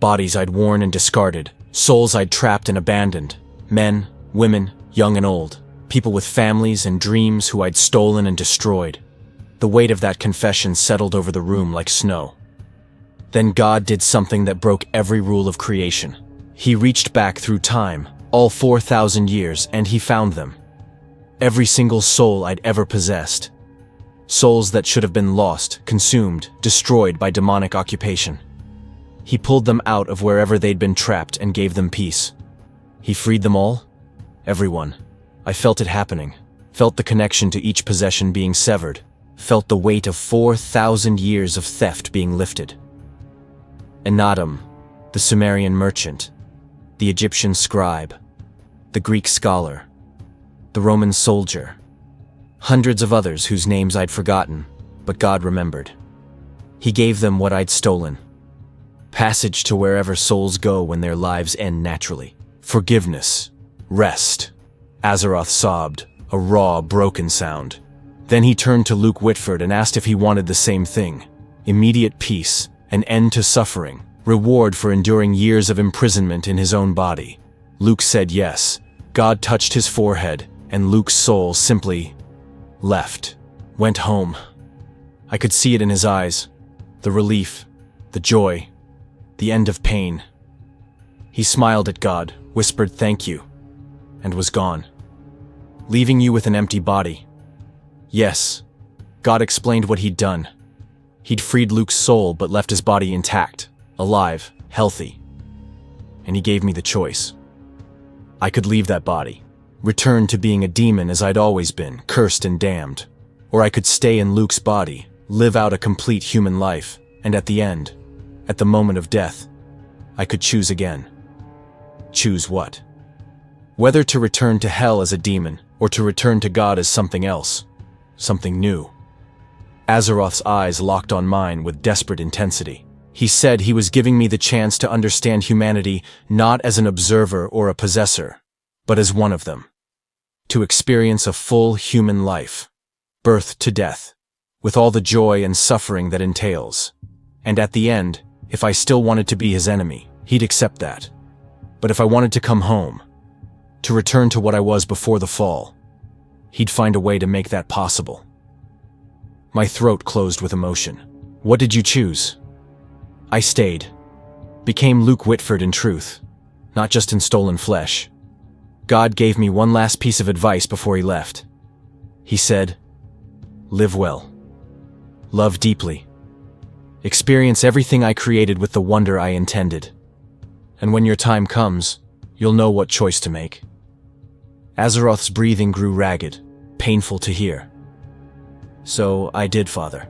Bodies I'd worn and discarded. Souls I'd trapped and abandoned. Men, women, young and old. People with families and dreams who I'd stolen and destroyed. The weight of that confession settled over the room like snow. Then God did something that broke every rule of creation. He reached back through time, all 4,000 years, and he found them. Every single soul I'd ever possessed. Souls that should have been lost, consumed, destroyed by demonic occupation. He pulled them out of wherever they'd been trapped and gave them peace. He freed them all? Everyone. I felt it happening. Felt the connection to each possession being severed. Felt the weight of 4,000 years of theft being lifted. Enadam, the Sumerian merchant, the Egyptian scribe, the Greek scholar, the Roman soldier, hundreds of others whose names I'd forgotten, but God remembered. He gave them what I'd stolen. Passage to wherever souls go when their lives end naturally. Forgiveness. Rest. Azeroth sobbed, a raw, broken sound. Then he turned to Luke Whitford and asked if he wanted the same thing. Immediate peace, an end to suffering, reward for enduring years of imprisonment in his own body. Luke said yes. God touched his forehead, and Luke's soul simply left, went home. I could see it in his eyes, the relief, the joy, the end of pain. He smiled at God, whispered thank you, and was gone, leaving you with an empty body. Yes, God explained what he'd done. He'd freed Luke's soul but left his body intact, alive, healthy. And he gave me the choice. I could leave that body, return to being a demon as I'd always been, cursed and damned. Or I could stay in Luke's body, live out a complete human life, and at the end, at the moment of death, I could choose again. Choose what? Whether to return to hell as a demon, or to return to God as something else, something new. Azeroth's eyes locked on mine with desperate intensity. He said he was giving me the chance to understand humanity not as an observer or a possessor, but as one of them. To experience a full human life, birth to death, with all the joy and suffering that entails. And at the end, if I still wanted to be his enemy, he'd accept that. But if I wanted to come home, to return to what I was before the fall, he'd find a way to make that possible. My throat closed with emotion. What did you choose? I stayed. Became Luke Whitford in truth, not just in stolen flesh. God gave me one last piece of advice before he left. He said, live well. Love deeply. Experience everything I created with the wonder I intended. And when your time comes, you'll know what choice to make." Azeroth's breathing grew ragged, painful to hear. "So I did, Father.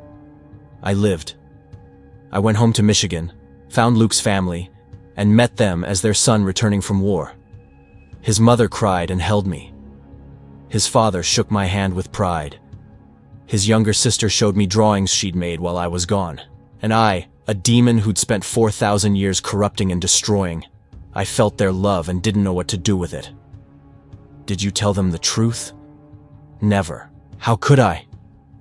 I lived. I went home to Michigan, found Luke's family, and met them as their son returning from war. His mother cried and held me. His father shook my hand with pride. His younger sister showed me drawings she'd made while I was gone. And I, a demon who'd spent 4,000 years corrupting and destroying, I felt their love and didn't know what to do with it. Did you tell them the truth? Never. How could I?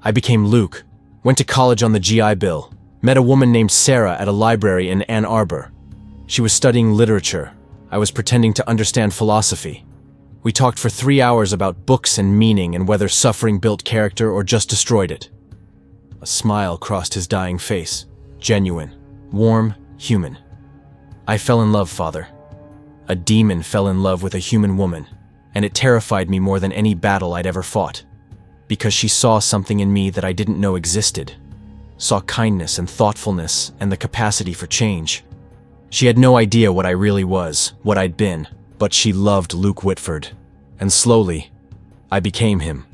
I became Luke, went to college on the GI Bill, met a woman named Sarah at a library in Ann Arbor. She was studying literature. I was pretending to understand philosophy. We talked for 3 hours about books and meaning and whether suffering built character or just destroyed it. A smile crossed his dying face. Genuine, warm, human. I fell in love, Father. A demon fell in love with a human woman, and it terrified me more than any battle I'd ever fought, because she saw something in me that I didn't know existed. Saw kindness and thoughtfulness and the capacity for change. She had no idea what I really was, what I'd been, but she loved Luke Whitford. And slowly, I became him.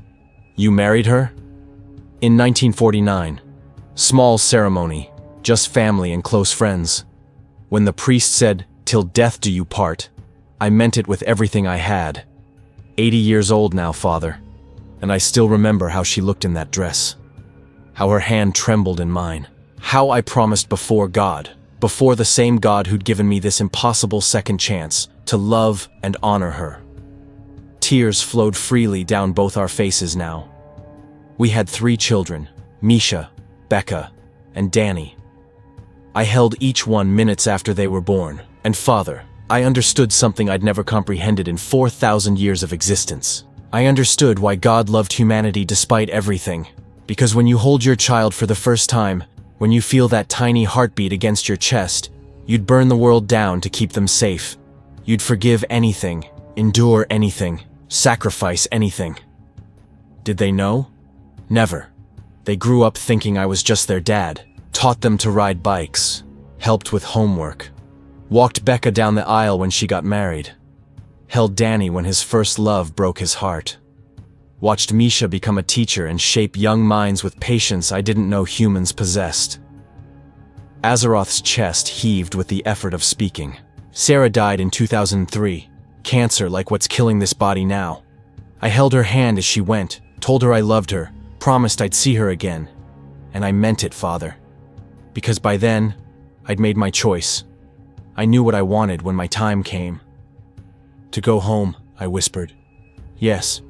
You married her? In 1949. Small ceremony, just family and close friends. When the priest said, "Till death do you part," I meant it with everything I had. 80 years old now, Father, and I still remember how she looked in that dress. How her hand trembled in mine. How I promised before God, before the same God who'd given me this impossible second chance, to love and honor her. Tears flowed freely down both our faces now. We had 3 children, Misha, Becca, and Danny. I held each one minutes after they were born, and Father, I understood something I'd never comprehended in 4,000 years of existence. I understood why God loved humanity despite everything. Because when you hold your child for the first time, when you feel that tiny heartbeat against your chest, you'd burn the world down to keep them safe. You'd forgive anything, endure anything, sacrifice anything. Did they know? Never. They grew up thinking I was just their dad, taught them to ride bikes, helped with homework, walked Becca down the aisle when she got married, held Danny when his first love broke his heart, watched Misha become a teacher and shape young minds with patience I didn't know humans possessed. Azeroth's chest heaved with the effort of speaking. Sarah died in 2003, cancer like what's killing this body now. I held her hand as she went, told her I loved her, promised I'd see her again. And I meant it, Father. Because by then, I'd made my choice. I knew what I wanted when my time came. To go home, I whispered. Yes.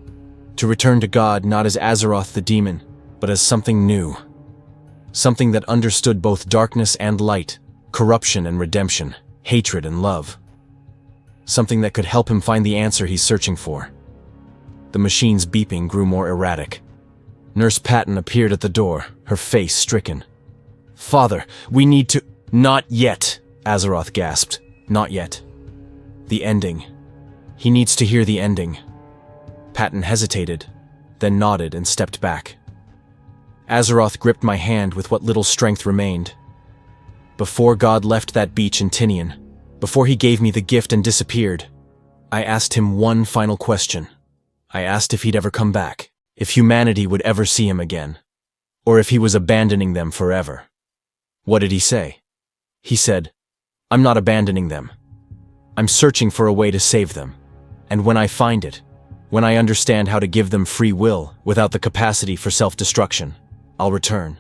To return to God not as Azeroth the demon, but as something new. Something that understood both darkness and light, corruption and redemption, hatred and love. Something that could help him find the answer he's searching for. The machine's beeping grew more erratic. Nurse Patton appeared at the door, her face stricken. Father, we need to— Not yet, Azeroth gasped. Not yet. The ending. He needs to hear the ending. Patton hesitated, then nodded and stepped back. Azeroth gripped my hand with what little strength remained. Before God left that beach in Tinian, before he gave me the gift and disappeared, I asked him one final question. I asked if he'd ever come back, if humanity would ever see him again, or if he was abandoning them forever. What did he say? He said, I'm not abandoning them. I'm searching for a way to save them. And when I find it, when I understand how to give them free will without the capacity for self-destruction, I'll return.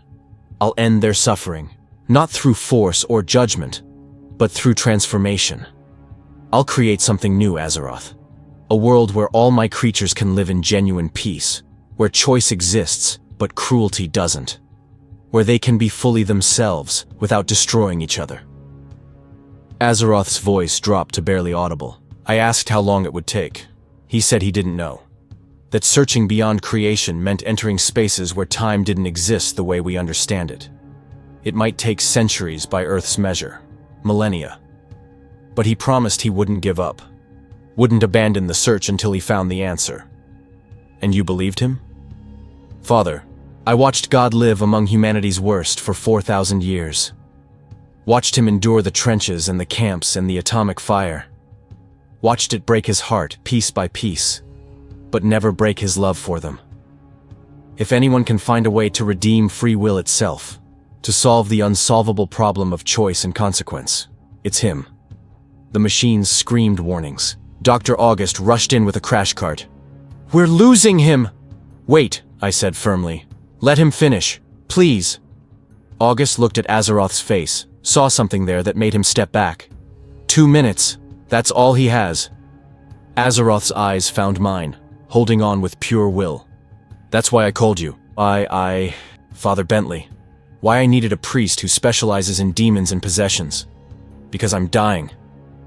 I'll end their suffering, not through force or judgment, but through transformation. I'll create something new, Azeroth. A world where all my creatures can live in genuine peace, where choice exists, but cruelty doesn't. Where they can be fully themselves without destroying each other. Azeroth's voice dropped to barely audible. I asked how long it would take. He said he didn't know. That searching beyond creation meant entering spaces where time didn't exist the way we understand it. It might take centuries by Earth's measure, millennia. But he promised he wouldn't give up, wouldn't abandon the search until he found the answer. And you believed him? Father, I watched God live among humanity's worst for 4,000 years. Watched him endure the trenches and the camps and the atomic fire. watched it break his heart piece by piece, but never break his love for them. If anyone can find a way to redeem free will itself, to solve the unsolvable problem of choice and consequence, it's him. The machines screamed warnings. Dr. August rushed in with a crash cart. "We're losing him!" "Wait," I said firmly. "Let him finish, please." August looked at Azeroth's face, saw something there that made him step back. 2 minutes, that's all he has. Azeroth's eyes found mine, holding on with pure will. "That's why I called you. Father Bentley. Why I needed a priest who specializes in demons and possessions. Because I'm dying,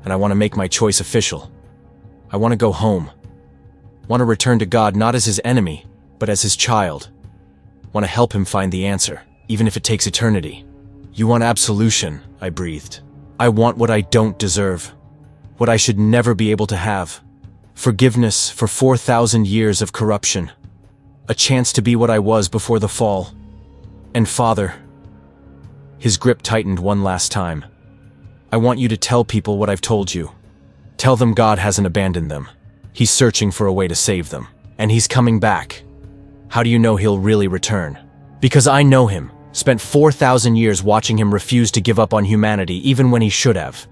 and I want to make my choice official. I want to go home. Want to return to God not as his enemy, but as his child. Want to help him find the answer, even if it takes eternity." "You want absolution," I breathed. "I want what I don't deserve. What I should never be able to have. Forgiveness for 4,000 years of corruption. A chance to be what I was before the fall. And Father..." His grip tightened one last time. "I want you to tell people what I've told you. Tell them God hasn't abandoned them. He's searching for a way to save them. And he's coming back. How do you know he'll really return? Because I know him. Spent 4,000 years watching him refuse to give up on humanity even when he should have.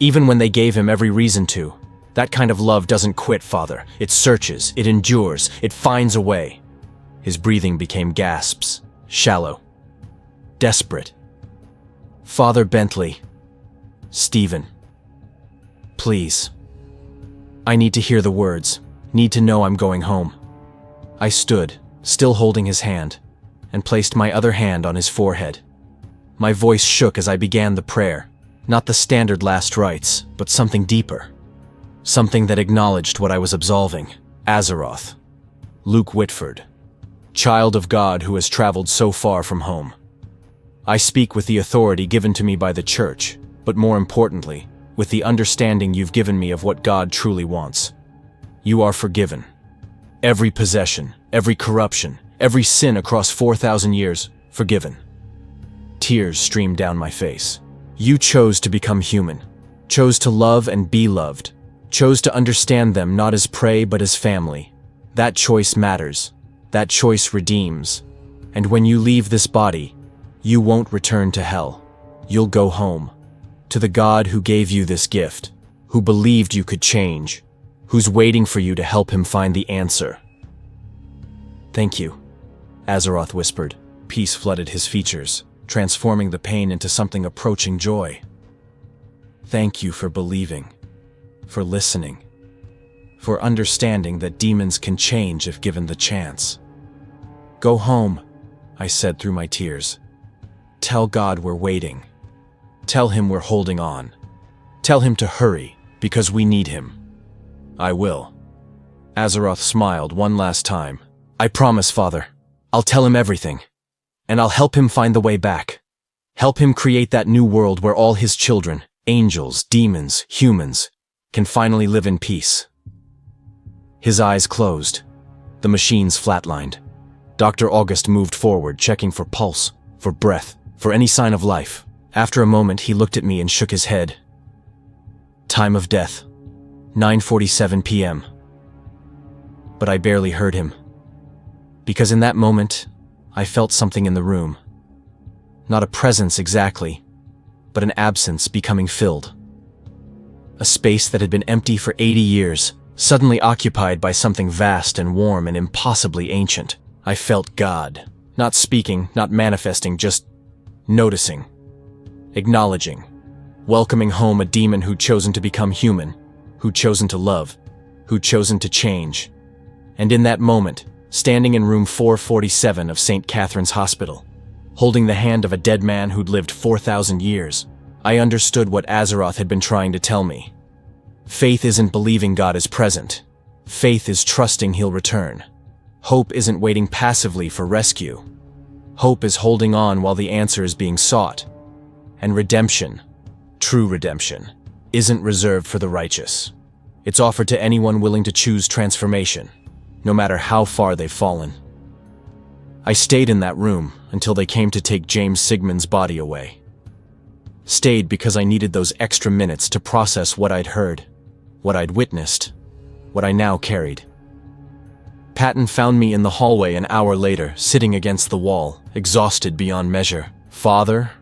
Even when they gave him every reason to. That kind of love doesn't quit, Father. It searches, it endures, it finds a way." His breathing became gasps, shallow, desperate. "Father Bentley. Steven. Please. I need to hear the words, need to know I'm going home." I stood, still holding his hand, and placed my other hand on his forehead. My voice shook as I began the prayer, not the standard last rites, but something deeper. Something that acknowledged what I was absolving. Azeroth. Luke Whitford. Child of God who has traveled so far from home. I speak with the authority given to me by the Church, but more importantly, with the understanding you've given me of what God truly wants. You are forgiven. Every possession, every corruption, every sin across 4,000 years, forgiven. Tears streamed down my face. You chose to become human, chose to love and be loved, chose to understand them not as prey but as family. That choice matters. That choice redeems. And when you leave this body, you won't return to hell. You'll go home. To the God who gave you this gift, who believed you could change, who's waiting for you to help him find the answer. "Thank you," Azeroth whispered. Peace flooded his features, transforming the pain into something approaching joy. "Thank you for believing, for listening, for understanding that demons can change if given the chance." "Go home," I said through my tears. "Tell God we're waiting. Tell him we're holding on. Tell him to hurry, because we need him." "I will." Azeroth smiled one last time. "I promise, Father. I'll tell him everything. And I'll help him find the way back. Help him create that new world where all his children, angels, demons, humans, can finally live in peace." His eyes closed. The machines flatlined. Dr. August moved forward, checking for pulse, for breath, for any sign of life. After a moment, he looked at me and shook his head. Time of death, 9:47 p.m. But I barely heard him. Because in that moment, I felt something in the room. Not a presence exactly, but an absence becoming filled. A space that had been empty for 80 years, suddenly occupied by something vast and warm and impossibly ancient. I felt God, not speaking, not manifesting, just noticing, acknowledging, welcoming home a demon who'd chosen to become human, who'd chosen to love, who'd chosen to change. And in that moment, standing in room 447 of St. Catherine's Hospital, holding the hand of a dead man who'd lived 4,000 years, I understood what Azeroth had been trying to tell me. Faith isn't believing God is present. Faith is trusting he'll return. Hope isn't waiting passively for rescue. Hope is holding on while the answer is being sought. And redemption, true redemption, isn't reserved for the righteous. It's offered to anyone willing to choose transformation, no matter how far they've fallen. I stayed in that room until they came to take James Sigmund's body away. Stayed because I needed those extra minutes to process what I'd heard, what I'd witnessed, what I now carried. Patton found me in the hallway an hour later, sitting against the wall, exhausted beyond measure. "Father,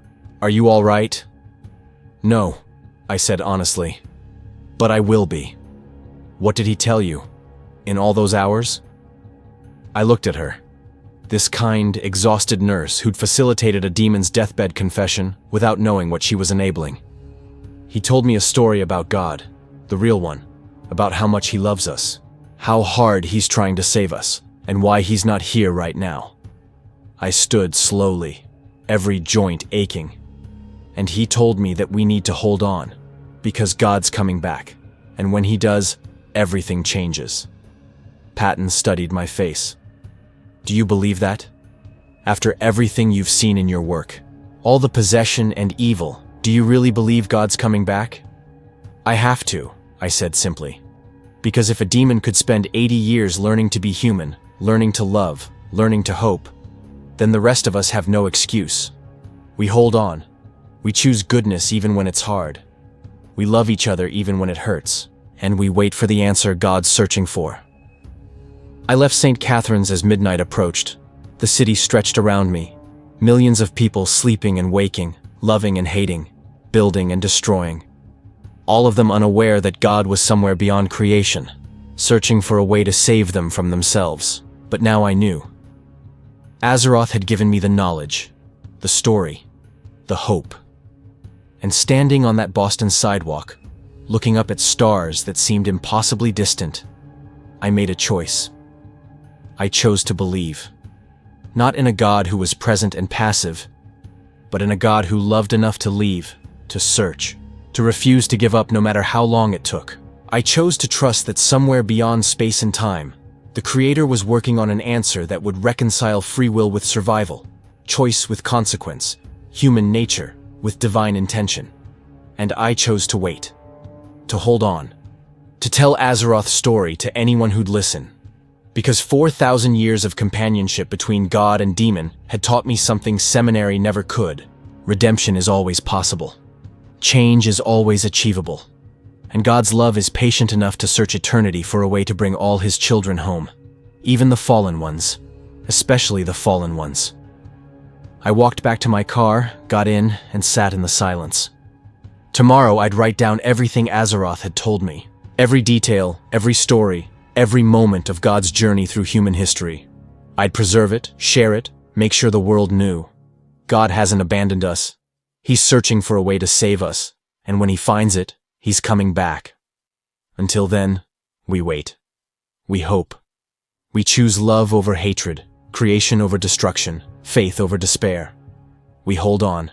are you all right?" "No," I said honestly. "But I will be." "What did he tell you? In all those hours?" I looked at her. This kind, exhausted nurse who'd facilitated a demon's deathbed confession without knowing what she was enabling. He told me a story about God, the real one, about how much he loves us, how hard he's trying to save us, and why he's not here right now. I stood slowly, every joint aching, and he told me that we need to hold on, because God's coming back, and when he does, everything changes. Patton studied my face. "Do you believe that? After everything you've seen in your work, all the possession and evil, do you really believe God's coming back?" "I have to," I said simply. "Because if a demon could spend 80 years learning to be human, learning to love, learning to hope, then the rest of us have no excuse. We hold on. We choose goodness even when it's hard. We love each other even when it hurts, and we wait for the answer God's searching for." I left St. Catherine's as midnight approached. The city stretched around me. Millions of people sleeping and waking, loving and hating, building and destroying. All of them unaware that God was somewhere beyond creation, searching for a way to save them from themselves. But now I knew. Azeroth had given me the knowledge, the story, the hope. And standing on that Boston sidewalk, looking up at stars that seemed impossibly distant, I made a choice. I chose to believe. Not in a God who was present and passive, but in a God who loved enough to leave, to search, to refuse to give up no matter how long it took. I chose to trust that somewhere beyond space and time, the Creator was working on an answer that would reconcile free will with survival, choice with consequence, human nature with divine intention. And I chose to wait, to hold on, to tell Azeroth's story to anyone who'd listen. Because 4,000 years of companionship between God and demon had taught me something seminary never could. Redemption is always possible. Change is always achievable. And God's love is patient enough to search eternity for a way to bring all his children home. Even the fallen ones. Especially the fallen ones. I walked back to my car, got in, and sat in the silence. Tomorrow I'd write down everything Azeroth had told me. Every detail, every story, every moment of God's journey through human history. I'd preserve it, share it, make sure the world knew. God hasn't abandoned us. He's searching for a way to save us, and when he finds it, he's coming back. Until then, we wait. We hope. We choose love over hatred, creation over destruction, faith over despair. We hold on.